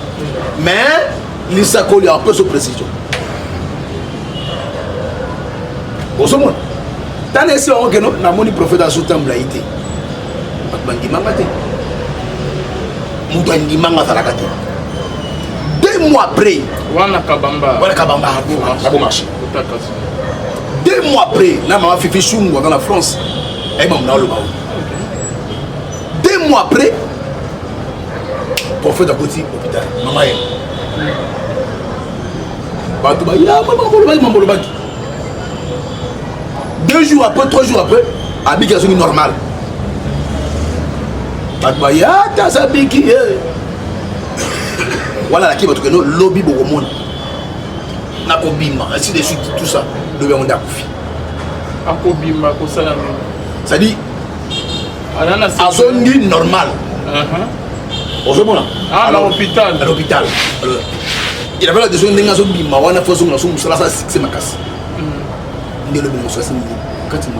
Mais lisakoli a un peu de précision. Osomon. Tane si on que non na moni prophète Assoum blaité. Bandimangate. 2 mois après, Wana Kabamba. Ça va marcher. 2 mois après, la maman Fifi Chungo dans la France, elle m'a emmené au Baou. 2 mois après, prophète à côté hôpital, maman est. Maman, 2 jours après, 3 jours après, habitation normale. Batbayata sabiki voilà la qui va te connaître lobby beaucoup na kobima ainsi de suite tout ça lobby on a koufi akobima ko sala ça dit alana azongi normal ozomona à l'hôpital il avait la besoin d'un azobima wana fozo na so musala ça c'est makasi ndelo bi musala quand il me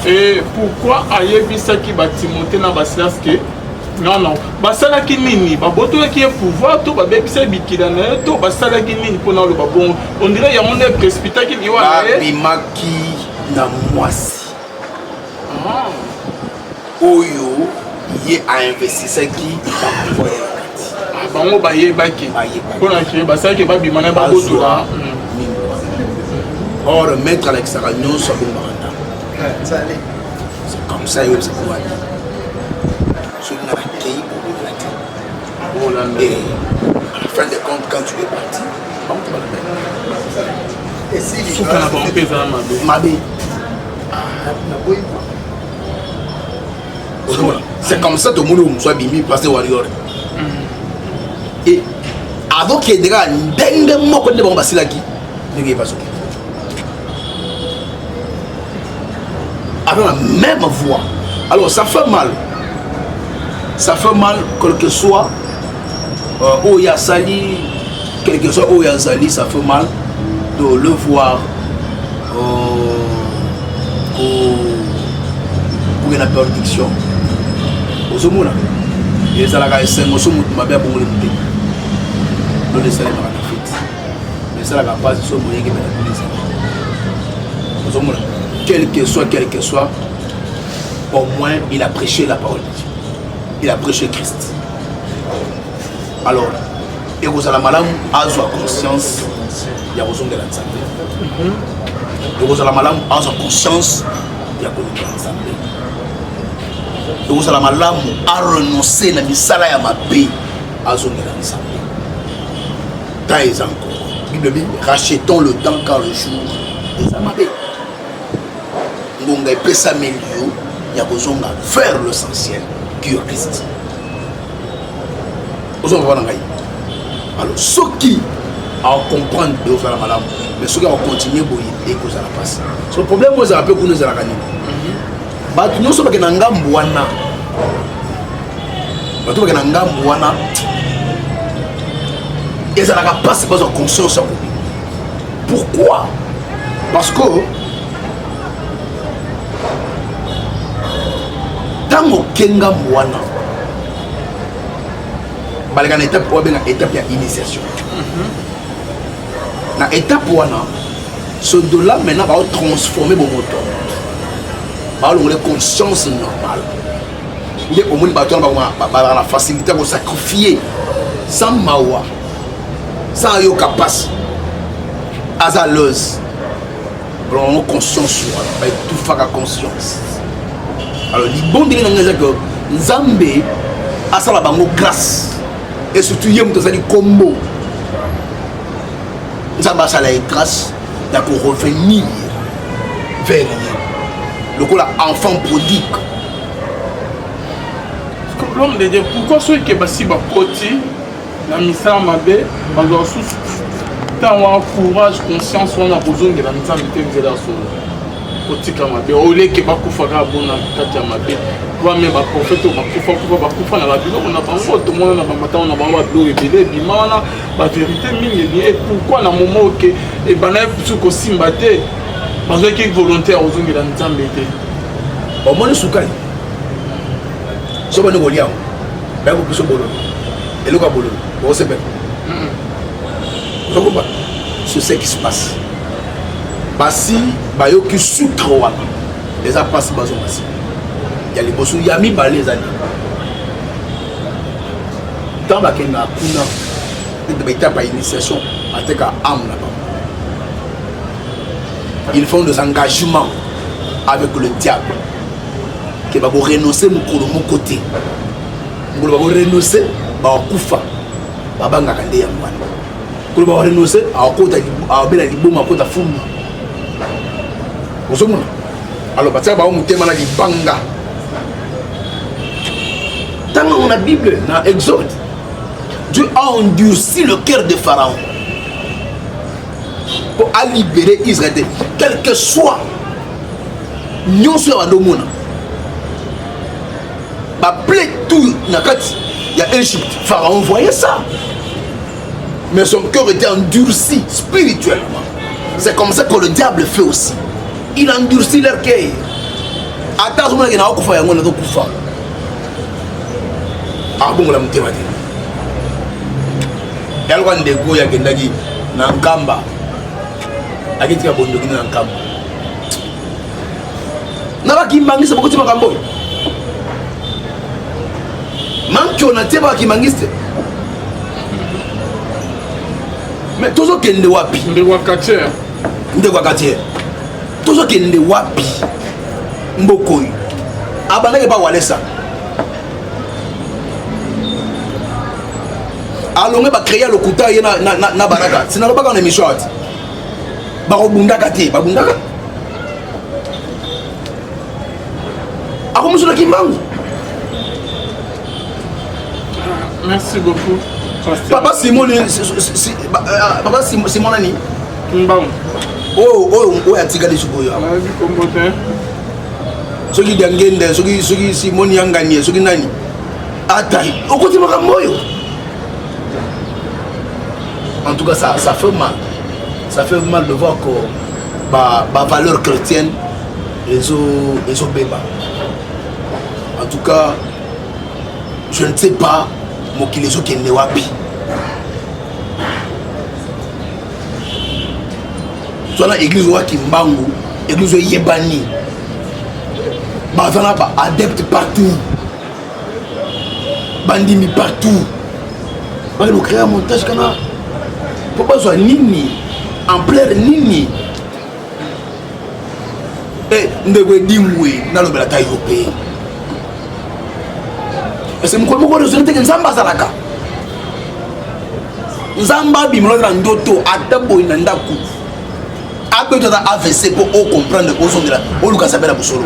et pourquoi ayebisa ki Timothée na Basilas que non basala ki nini baboto ki pouvoir to babebisa bikila na to basala ki nini pona le babon on dirait il y a un précipité qui liwa bimaki na mwasi oyo ye a investi qui bango bayebaki pona ki basala ki babima na baboto là or mettre à l'extérieur ça bomba. C'est comme ça, il y a et à la fin de compte, quand tu es parti, c'est comme ça que tout le monde soit bimi passé warrior. Et avant qu'il y ait des gars, d'un mot qu'on ne va pas se la qui, ne va pas se avec la même voix. Alors ça fait mal. Ça fait mal, quel que soit où il y a sali, quel que soit où il y a sali, ça fait mal de le voir pour une interdiction. Au Somouna. Et ça l'a fait un somme m'a bien pour le monter. Le laisser dans la fête. Mais ça l'a pas ce moyen qui m'a donné ça. Au Somouna. Quel que soit, au moins il a prêché la parole de Dieu. Il a prêché Christ. Alors, et vous allez malade à sa conscience, il y a besoin de la santé. Et vous allez malade à sa conscience, il y a besoin de la santé. Et vous allez malade à renoncer à la misala ya mabe à besoin de la santé. Tant et encore. Bible dit, rachetons le temps car le jour est amabé. Donc, il y a besoin de faire l'essentiel qui est Christ. ozo va ngai alors ceux qui à comprendre de faire la madame mais ceux qui vont continuer boyer et que ça la passe so le problème moi ça peu qu'on nous a gagné ba nous sommes que na ngambu wana ba to que na ngambu wana et ça la passe pas en conscience pourquoi parce que tant que ngambu wana balika na étape ou bien étape ya initiation na étape wana ce de là maintenant va transformer mon moteur va le conscience normale il est au moins bateau va la facilité pour sacrifier sans mawa sans yo capacité azaleuse vraiment conscience va tout faire à conscience alors les bons délits dans que Nzambe a ça la bango grâce et surtout yem to sali combo Nzambe a ça la grâce pour revenir vers le coup là enfant prodigue l'homme de Dieu pourquoi ceux qui basi ba côté la misala mabe bazwa sous tant courage conscience on a besoin de la Nzambe te vela so kotika mabe ole ke bakufaka bona kati ya mabe kwa me ba prophète bakufa na babilo on a bango to mona na bamata on a bango babilo ebele bimana ba vérité mingi et pourquoi na moment que et bana su ko simba te bazwa ki volontaire ozongela Nzambe te au moins sukali so bana goliam ba ko biso bolo eloka bolo o sebe c'est ce qui se passe basi bayo qui sucre wana les a passé bazo basi ya les bosu ya mi balé zali dans la kena kuna de beta pa initiation ateka am là-bas ils font des engagements avec le diable qui va renoncer mon côté va renoncer ba kufa baba ngakande ya mwana ko ba renoncer a kota a bela liboma kota fumu osomona alors batia ba mutema na libanga dans la Bible dans Exode Dieu a endurci le cœur de Pharaon pour libérer Israël quel que soit nyonso ya domona ba plaît tout nakati il y a Égypte Pharaon voyait ça mais son cœur était endurci spirituellement c'est comme ça que le diable fait aussi il endurcit leur cœur attends moi que na kufa yango na to kufa ah bon la mutema te yalwa ndego ya kendaki na nkamba akitika bondoki na nkamba na bakimangisa bokoti makambo manki on a te bakimangiste mais tozo kende wapi ndeko akatie tozo kende wapi mbokoyi abanake ba walesa alonge ba créer le kuta ye na baraka sina lobaka na émission ati ba robundaka te ba bundaka akomusula kimbangu. Merci beaucoup. Papa Simon Papa Simon nani Kimbangu. Oh atika de sukoyo. Ala bi kombote. Soki dangende soki Simon yangani soki nani atai okoti makamboyo. En tout cas, ça fait mal. Ça fait mal de voir que ma valeur chrétienne est au béba. En tout cas, je ne sais pas mon qui les autres qui n'est wapi. Soit la église qui mbangu, église yebani. Bazana ba adepte partout. Bandimi partout. Ba le créer un montage kana. Pourquoi soit nini en plein nini et ndego dimwe na lo bela tayo pe et c'est mon ko raisonner que nzamba salaka nzamba bi mo la ndoto atabo ina ndaku abeto da AVC pour comprendre au son de la au luka sabela busolo.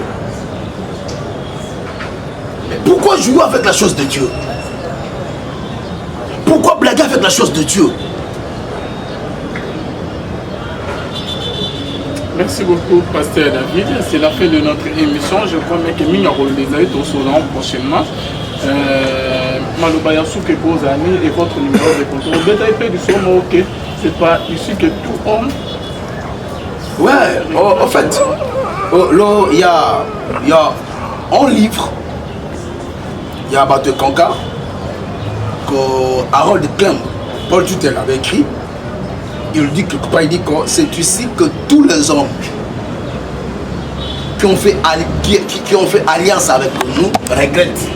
Mais pourquoi jouer avec la chose de Dieu? pourquoi blaguer avec la chose de Dieu? Merci beaucoup, Pasteur David. C'est la fin de notre émission. Je crois que nous avons des aides au Soudan prochainement. Maloba Yasuke Bozani et votre numéro de compte. Au détail du son, ok. C'est pas ici que tout homme. Ouais, en fait, il y a un livre, il y a Bateau Kanka, que Harold Clem, Paul Tutel avait écrit. Il dit que c'est ici que tous les hommes qui ont fait alliance avec nous regrettent.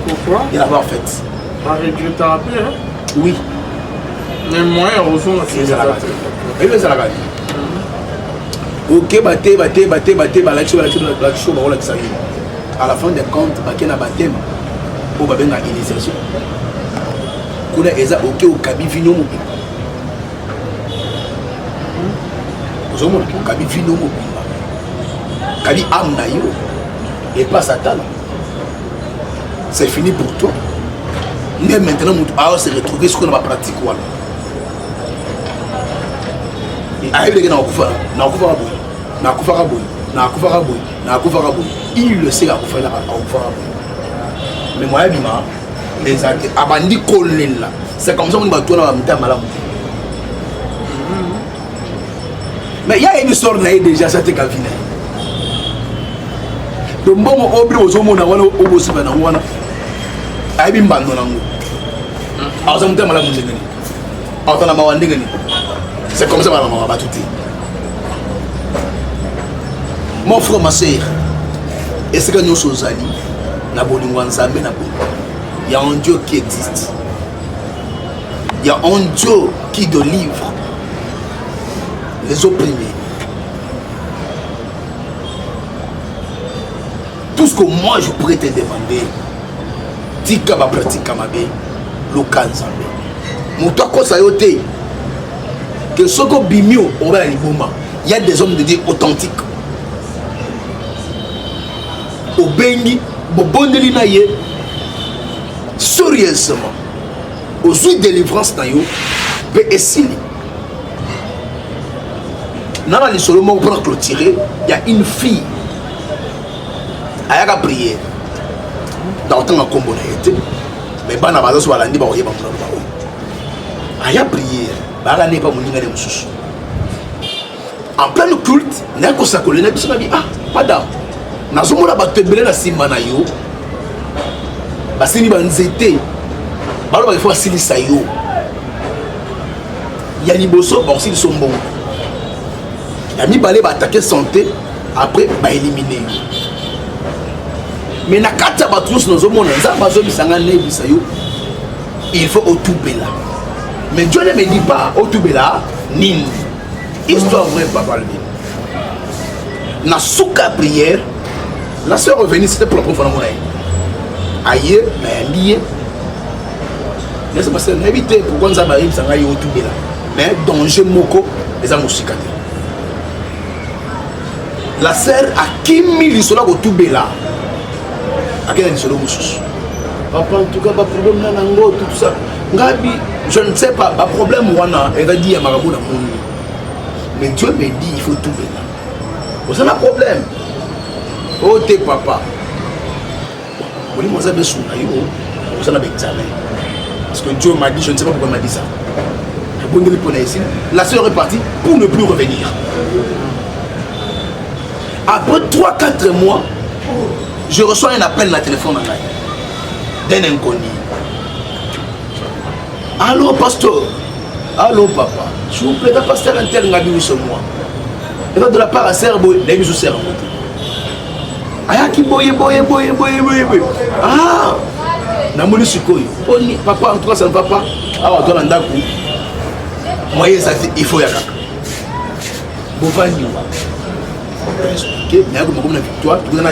Pourquoi? De l'avoir fait. En regrettant après, hein? Oui. Mais moi, heureusement, c'est ça. Ok, à la fin des comptes, il y a un baptême pour une initiation. Il y a ok au Kabi Vino Mobile. Kabi Vino Mobile. Kabi Amnayo. Et pas Satan. C'est fini pour toi. Mais maintenant, on va se retrouver ce qu'on va pratiquer. Il le sait. Mais moi, les abandis collés là. C'est comme ça qu'on va tourner à la malade. Mais il y a une histoire déjà, ça t'est qu'à venir. Le moment où on a un peu de temps, on a c'est comme ça que on va tout dire. Mon frère, ma soeur, est-ce que nous sommes alliés? Il y a un Dieu qui existe. Il y a un Dieu qui délivre les opprimés. Tout ce que moi je pourrais te demander, tika ba pratika mabe, lokanza be. Muto ko sayote. Que ce que bimio oba liboma, il y a des hommes de Dieu authentiques. Au bengi, bobondeli na ye, sérieusement. Aux huit délivrances na yo, pe esili. Dans la l'isolement pour clôturer, il y a une fille. Elle a prié. Dans le temps de combo mais pas dans la base où elle a dit bah oui bah elle a prié. Bah elle n'est pas mon niveau de moussous. En plein culte, n'a que ça collé n'a pas dit ah madame. N'a pas la batte belé la simana yo. Bah c'est ni banzete. Bah il faut asili ça yo. Il y a liboso bon s'ils sont bons. Il y a mis balé bah attaquer santé après bah éliminer. Mais na kata batous nous avons il faut otubela. Mais Dieu ne me dit pas otubela ni histoire vraie papa le dit. Na souka prière, la sœur revenue c'était pour la première fois dans mon aïe mais lié. Mais c'est parce que n'habiter pourquoi nous avons sanga yo otubela. Mais danger moko les amours sikate. La sœur a kimi lisola otubela. Papa, en tout cas, pas problème nango, tout ça. Ngabi, je ne sais pas, pas problème wana, elle va dire à Marabou na mon. Mais Dieu me dit, il faut tout venir. C'est un problème. Oh, t'es papa. Vous dites, moi, ça me souvient, vous en avez examen. Parce que Dieu m'a dit, je ne sais pas pourquoi il m'a dit ça. La sœur est partie pour ne plus revenir. Après 3-4 mois, je reçois un appel dans le téléphone d'un inconnu. Allô, pasteur. Allô, papa. S'il vous plaît, pasteur intel n'a vu sur moi. Et de la part à Serbo, il a vu sur Serbo. Ayaki boye. Ah, Namoni Sukoy. Papa, en tout cas, ça ne va pas. Ah, on doit l'endaku. Moi, il faut y aller. Bovani. Ok, mais à la victoire, tu as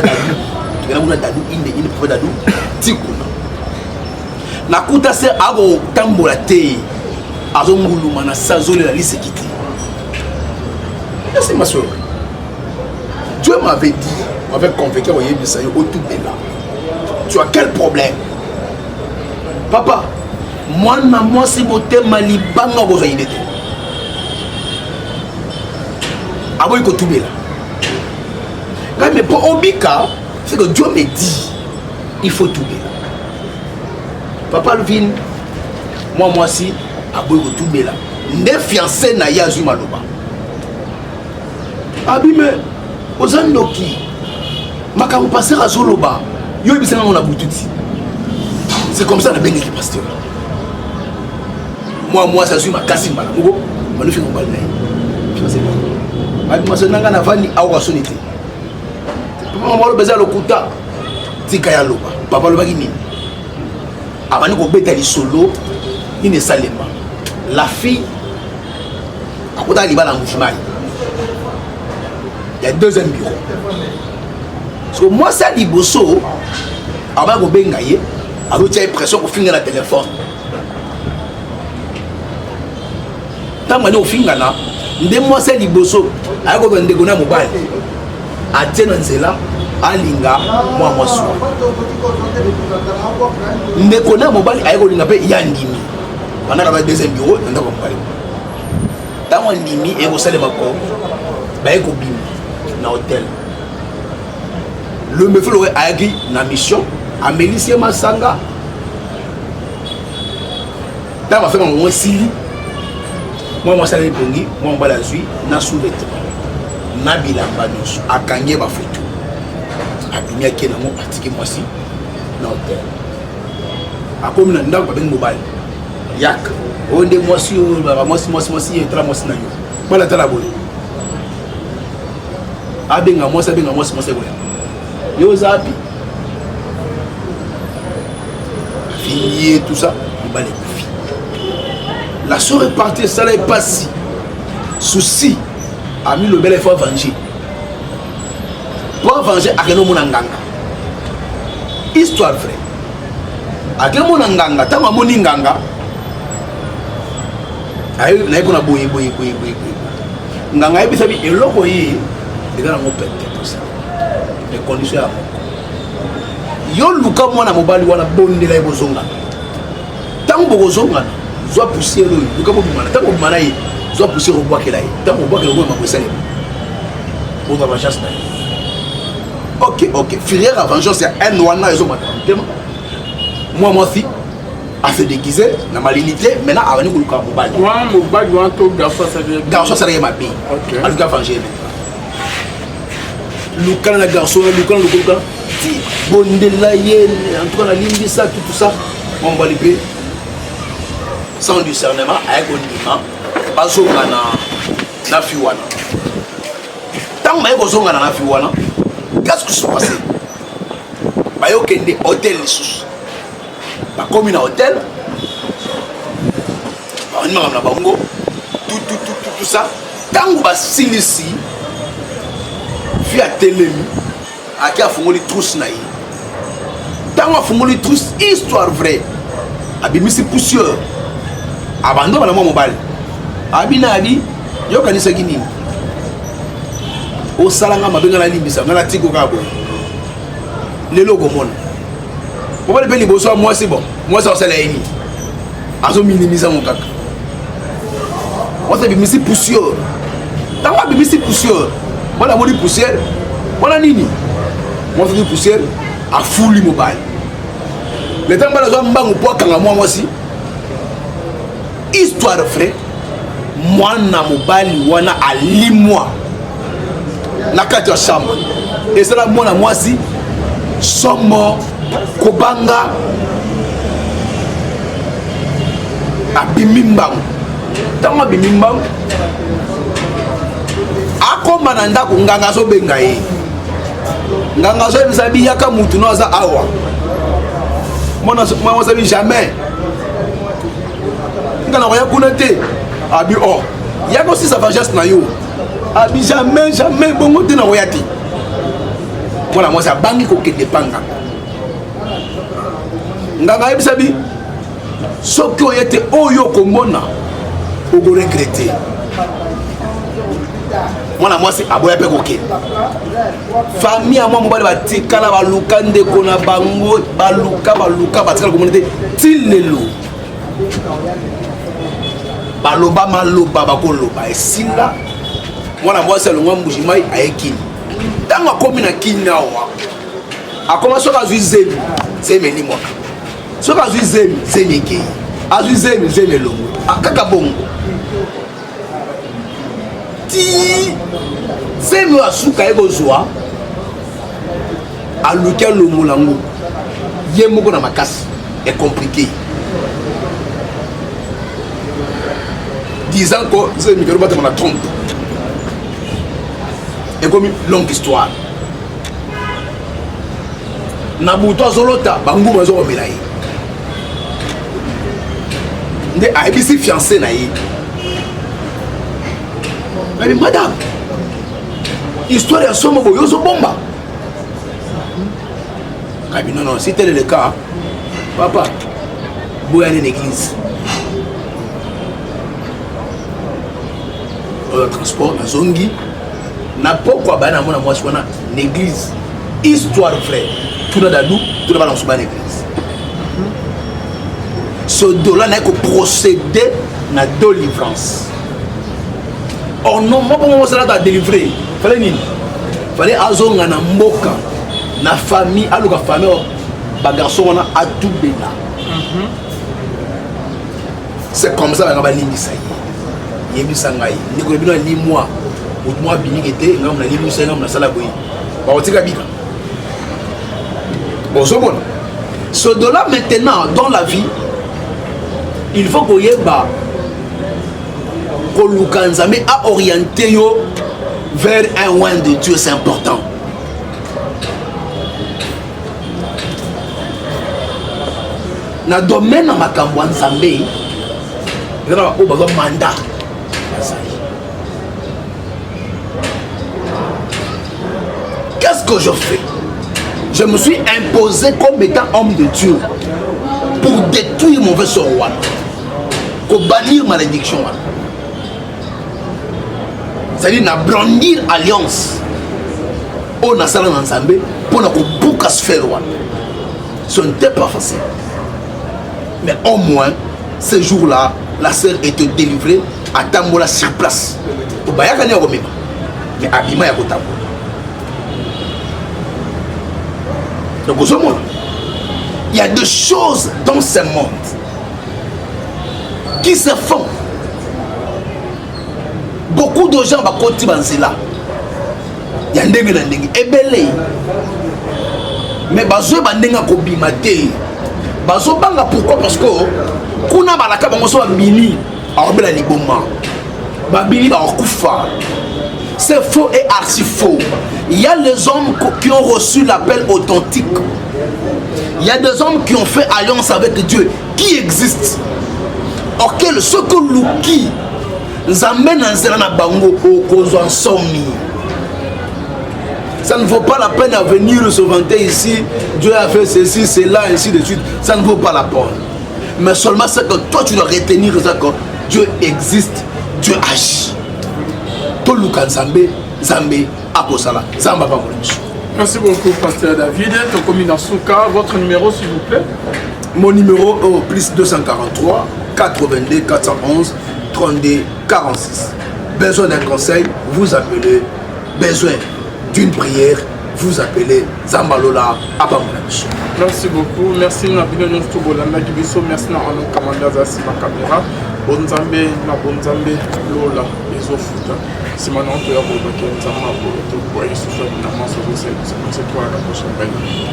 nakuta se abo tambola te azonguluma na sazole la liste kiti. C'est ma soeur. Dieu m'avait dit, m'avait convaincu au Yébisayo au tout là. Tu as quel problème? Papa, mwana mwasi motema libanga kozwa ide te aboyi kotubela ngai mais pour obika c'est que Dieu me dit il faut tubela papa Alvin moi mwasi aboyi kotubela nde fiancé na ye azwi maloba abime oza ndoki makambo pasteur azoloba yo ebisanga ngo na bututi c'est comme ça na bengeki pasteur moi ça suis makasi mbala moko banofi ngobali na ye mwasi nanga na vandi awa sonite papa mama lobeza lokuta tika ya loba papa lobaki nini abandi kobeta lisolo nini esalema la fille akota libala ngufimai il y a deuxième bureau parce que moi ça liboso abandi kobenga ye azotia pression kofinga na téléphone ntango ani ofingana nde mwasi liboso ayaki koba ndeko na mobali atie na nzela alinga mwa mwasi ndeko na mobali ayaki kolinga mpe ya ndimi bandaka ba deuxième bureau na ndako mobali ntango ndimi ekosalema ko bayaki kobima na hotel le mefe loye ayaki na mission amelisi ye masanga ntango afema mongo esili moi moi ça les pongi moi on va la suite na sous-vêtement na bilamba nyonso akangi ba photo abimi ake na mo atiki mwasi na hotel akomi na ndako babengi mobali yak onde mwasi ba mwasi etra mwasi na yo bala tala boye abenga mwasi boye yo zapi fini tout ça mobali la soeur est partie, ça n'est pas si. Souci, a mis le bel effort venger. Pour venger, à quel moment nganga. Histoire vraie. À quel moment nganga, tant que mon nganga, aïe, n'a pas boye. Nganga, il s'agit de l'eau boye, et dans mon père, tout ça. Les conditions. Yo luka mwana mobali wana bonde la ebozonga. Tant que bozonga. Soit poussière, le cas où vous m'avez dit, soit poussière au bois qu'elle a. Tant qu'on voit que le bois m'a poussé. Pour la vengeance. Ok. Filière à vengeance, c'est un noir. Moi, moi, fille, à se déguiser, dans ma limité, maintenant, à venir pour le cas où vous m'avez dit. Moi, mon bague, garçon, ça ma vie. En tout cas, venger. Le cas, la garçon, le cas, si, bon, de la hyène, en tout cas, la ligne, ça, tout ça, on va les payer. Sans discernement, avec un pas na fiwana. Tant que vous avez na fiwana, qu'est-ce qui se passe? Bah, yo kende hôtel les sous. Bah, comme un hôtel, bah, on m'a bango, tout ça. Tant que vous avez ici, via télé, à qui a fondé les trousses naï. Tant que vous fondé les trousses, histoire vraie. Abimisi poussière. Abandon na mobile abina abi yo kanisa gini o salanga mabenga na limbisa na tiko kabo lelo gomona o ba le beli boso moi c'est bon moi ça sala ini azo minimiser mon kaka on se bimisi poussière tant que bimisi poussière voilà moni poussière voilà nini moi c'est poussière a fouli mobile le temps ba zo mbangu po kanga moi aussi histoire vraie mwana mobali wana alimwa na kati ya chambre et c'est là mwana mwasi somo kobanga abimimbangu tango abimimbangu akoma na ndako nganga zo benga ye nganga zo bisabi yaka mutu no aza awa mwana sabi jamais ngana ko yakuna te abi oh yako si sa vengeance na yo abi jamais bongo te na royati voilà moi ça bangi ko kende panga nganga bisabi soki oyete oyo komona ogo regretter mwana mwasi aboya pe kokende famille ya mwa mobali batikala baluka ndeko na bango baluka batikala komona te ti lelo baloba maloba bakoloba esila mwana mwasi alongwa mbujimai ayekini ntango akomi na kini awa akoma soki azwi zemi zemi elimwaka soki azwi zemi zemi ekei azwi zemi zemi elongo kaka bongo ti zemi oyo asuka ye kozwa aluki alongola ngo ye moko na makasi ecompliqué disant que zemi kelo batama na trompe ekomi longue histoire na butu azolota banguma azokomela ye nde ayebisi fiancé na ye mais madame histoire ya somo boyo ozobomba kabi non si tel est le cas papa boyane na église oyo transport nazongi na pokwa bana na mona mwasi wana na église histoire frère tuna dadu tuna bana nsuba na église ce dollar n'a que procéder na délivrance oh non moi bon ça là délivrer fallait nini fallait azonga na mboka na famille aluka famille ba garçon wana atubela c'est comme ça nga ba limbisa yi yebisa ngai ndiko bino ni moi moi binigete ngam na limbisa ngam na sala boyi ba otika bika bon ce dollar maintenant dans la vie il faut que yeba koluka nzambe a orienté yo vers un loin de Dieu, c'est important. Na domaine na makambo nzambe ngara o bazo mandat qu'est-ce que je fais? Je me suis imposé comme étant homme de Dieu pour détruire mon vaisseau roi, pour bannir malédiction. C'est-à-dire na brandir alliance au nasala nzambe pour na ko buka sphère roi. Ce n'était pas facile. Mais au moins, ce jour-là, la sœur était délivrée à Tambola sur place. Au Bayakane Romema. Mais à Bima Yakotambo. Donc, au monde, il y a des choses dans ce monde qui se font. Beaucoup de gens vont continuer à là. Il y a des gens qui sont mais bazo bandenga ko bimate bazo banga pourquoi parce que kuna balaka bango so bini arobela liboma babini ba kufa c'est faux et archi faux. Il y a les hommes qui ont reçu l'appel authentique, il y a des hommes qui ont fait alliance avec Dieu qui existent. Ok, ce que Luki Nzambe nanzela na bango okozwa nsomi. Ça ne vaut pas la peine à venir se vanter ici. Dieu a fait ceci, cela, ainsi de suite. Ça ne vaut pas la peine. Mais seulement c'est que toi tu dois retenir ça que Dieu existe, Dieu agit. Tout le cas Zambé, Zambé, Akosala, Zamba Pamolich. Merci beaucoup, Pasteur David. Tokomi Nasuka, votre numéro s'il vous plaît? Mon numéro est plus 243 82 411 32 46. Besoin d'un conseil, vous appelez. Besoin d'une prière, vous appelez Zambalola Abamoulachi. Merci beaucoup. Merci Nabino Nyostobolanda Gibiso. Merci na Anon Kamanda Zasima Kamera. Bonzambe na Bonzambe Lola Ezofuta. Simano to ya Bobake Nzama Boto kwa Yesusa na Maso c'est toi la prochaine veille.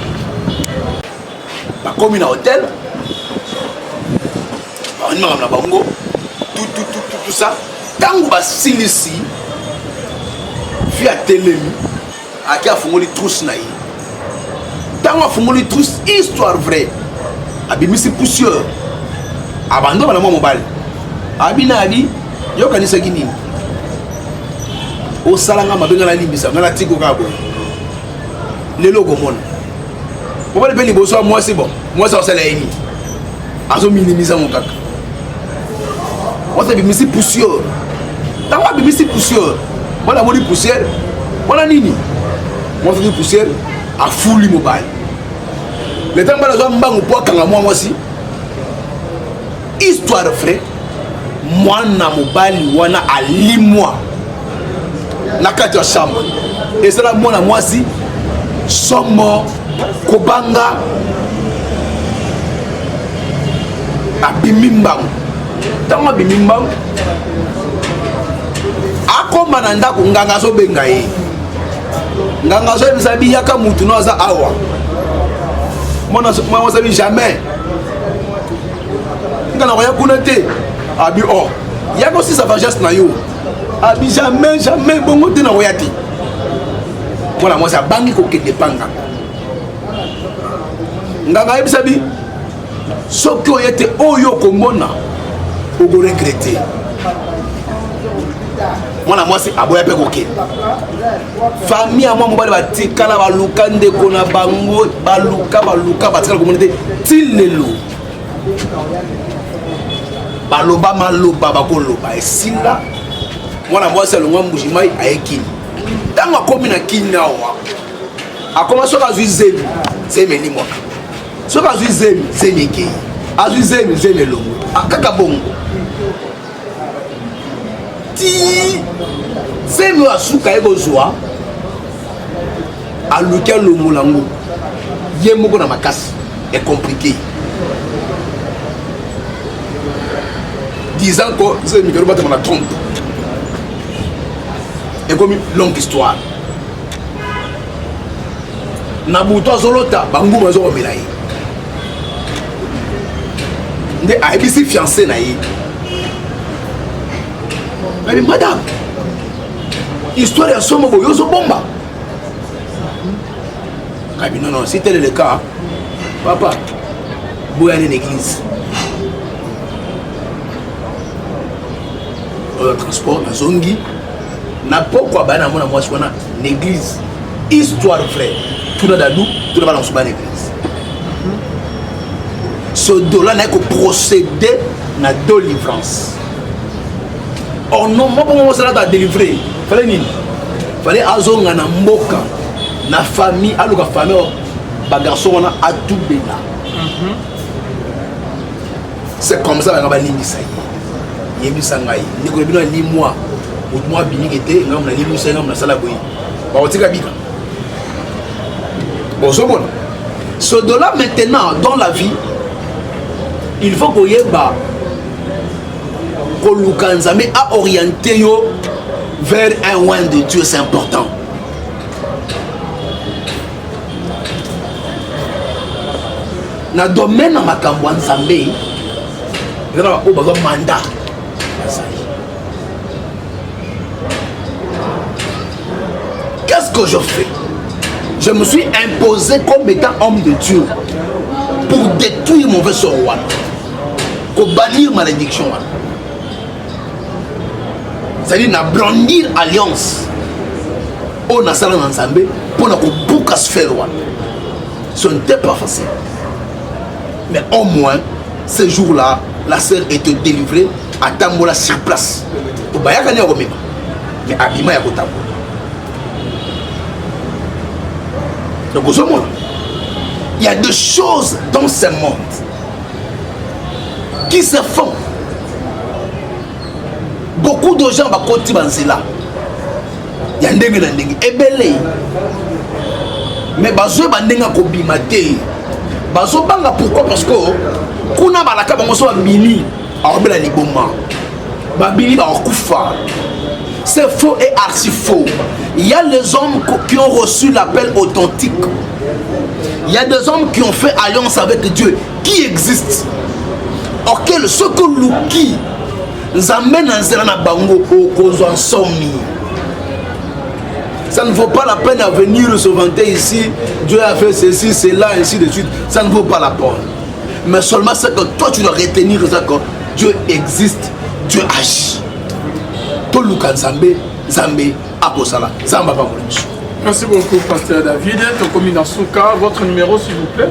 Ba komi na hôtel. Ba ni na bango. Tout ça. Tango ba silisi. Via Telemi. Aki a fongoli trousse na ye. Tango a fongoli trousse, histoire vraie. Abimisi poussière. Abando bana mobile. Abina abi yo kanisa gini. O salanga mabenga la limbisa ngala tiko kabo. Lelo gomona. Ko ba le beli boso moi c'est bon. Moi ça sala yini. Azo minimiser mon kaka. On s'est bimisi poussière. Tango abimisi poussière. Voilà moni poussière. Voilà nini. Moi je dis poussière à fouli mobile. Le temps que je suis en train de moi aussi. histoire vrai mwana mobali wana alimwa na kati ya chambre ezala mwana mwasi somo kobanga abimi mbangu ntango abimi mbangu akoma na ndako nganga azobenga ye nganga azoyebisa biyaka mutu no aza awa mwana mosabi jamais ngana koya kuna te abi o yaka aussi sa sagesse na yo abi jamais bongo te na koya te mwana mwasi abangi kokende panga nganga ayebisa bi soki oye te oyo komona okoregrete mwana mwasi aboya mpe kokende famille ya mwa mobali batikala baluka ndeko na bango baluka batikala komona te ti lelo baloba maloba bakoloba esila mwana mwasi alongwa mbuji mai ayekini ntango akomi na kini awa akoma soki azwi zemi zemi mwaka soki azwi zemi ekei azwi zemi elongo kaka bongo ti zemi oyo asuka ye kozwa aluki alongola yango ye moko na makasi ecomplike disant que zemi kelo batama na trompe ekomi longue histoire na butu azolota banguma azokomela ye nde ayebisi fiancé na ye mais madame histoire ya somo boyo ozobomba kabi non si tel est le cas papa boyane na église oyo transport nazongi na pokwa baya na mona mwasi wana na église histoire vrai tuna dadu tuna bana mosuba na église ce dos-là n'a que procéder na délivrance. Oh non, moi pour moi ça l'a délivré. Fallait nini? Fallait azonga na mboka na famille, aluka famille ba garçon on a atubela. C'est comme ça nga ba limisa yi. Yebisa ngai. Ndiko bino ni moi. Moi bini kete nga na limisa nga na sala boyi. Ba otika bika. Bon, ce dos-là maintenant dans la vie il faut que yeba Kolukanzame a orienté yo vers un loin de Dieu, c'est important. Na domaine na makambo nzambe ngara o bazo mandat. Qu'est-ce que je fais? Je me suis imposé comme étant homme de Dieu pour détruire mon vaisseau roi, pour bannir malédiction. C'est-à-dire na brandir alliance au nasala nzambe pour na ko buka sphère roi. Ce n'était pas facile. Mais au moins ce jour-là, la sœur était délivrée à Tambola sur place. Au bayaka ni romema. Mais abima ya kotambola. Donc au moment, il y a des choses dans ce monde qui se font. Beaucoup de gens vont continuer là. Il y a des gens qui sont mais bazo bandenga ko bimate bazo banga pourquoi parce que kuna balaka bango so bini arobela liboma babini ba kufa. C'est faux et archi faux. Il y a les hommes qui ont reçu l'appel authentique. Il y a des hommes qui ont fait alliance avec Dieu, qui existent. Ok, ce que Luki Nzambe nanzela na bango okozwa nsomi. Ça ne vaut pas la peine à venir se vanter ici. Dieu a fait ceci, cela, ainsi de suite. Ça ne vaut pas la peine. Mais seulement c'est que toi tu dois retenir ça que Dieu existe, Dieu agit. Tout le cas Nzambe, Nzambe akosala, Nzamba pa molecho. Merci beaucoup, Pasteur David. Tokomi Nasuka, votre numéro s'il vous plaît?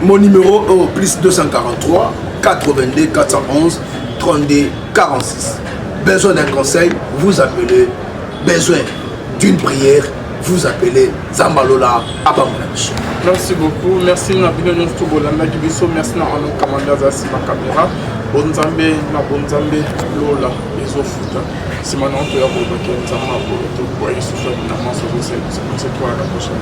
Mon numéro est plus 243 82 411 32 46. Besoin d'un conseil, vous appelez. Besoin d'une prière, vous appelez Zambalola Abamounabiso. Merci beaucoup. Merci Nabino Nyonsto Bolanda Gibiso. Merci na Anon Kamanda Zasi ma caméra. Bonzambe na bonzambe Lola Ezofuta. Simon Anto ya Bobake Nzama Boto. Pour y souffrir na masse de cette. C'est quoi la prochaine.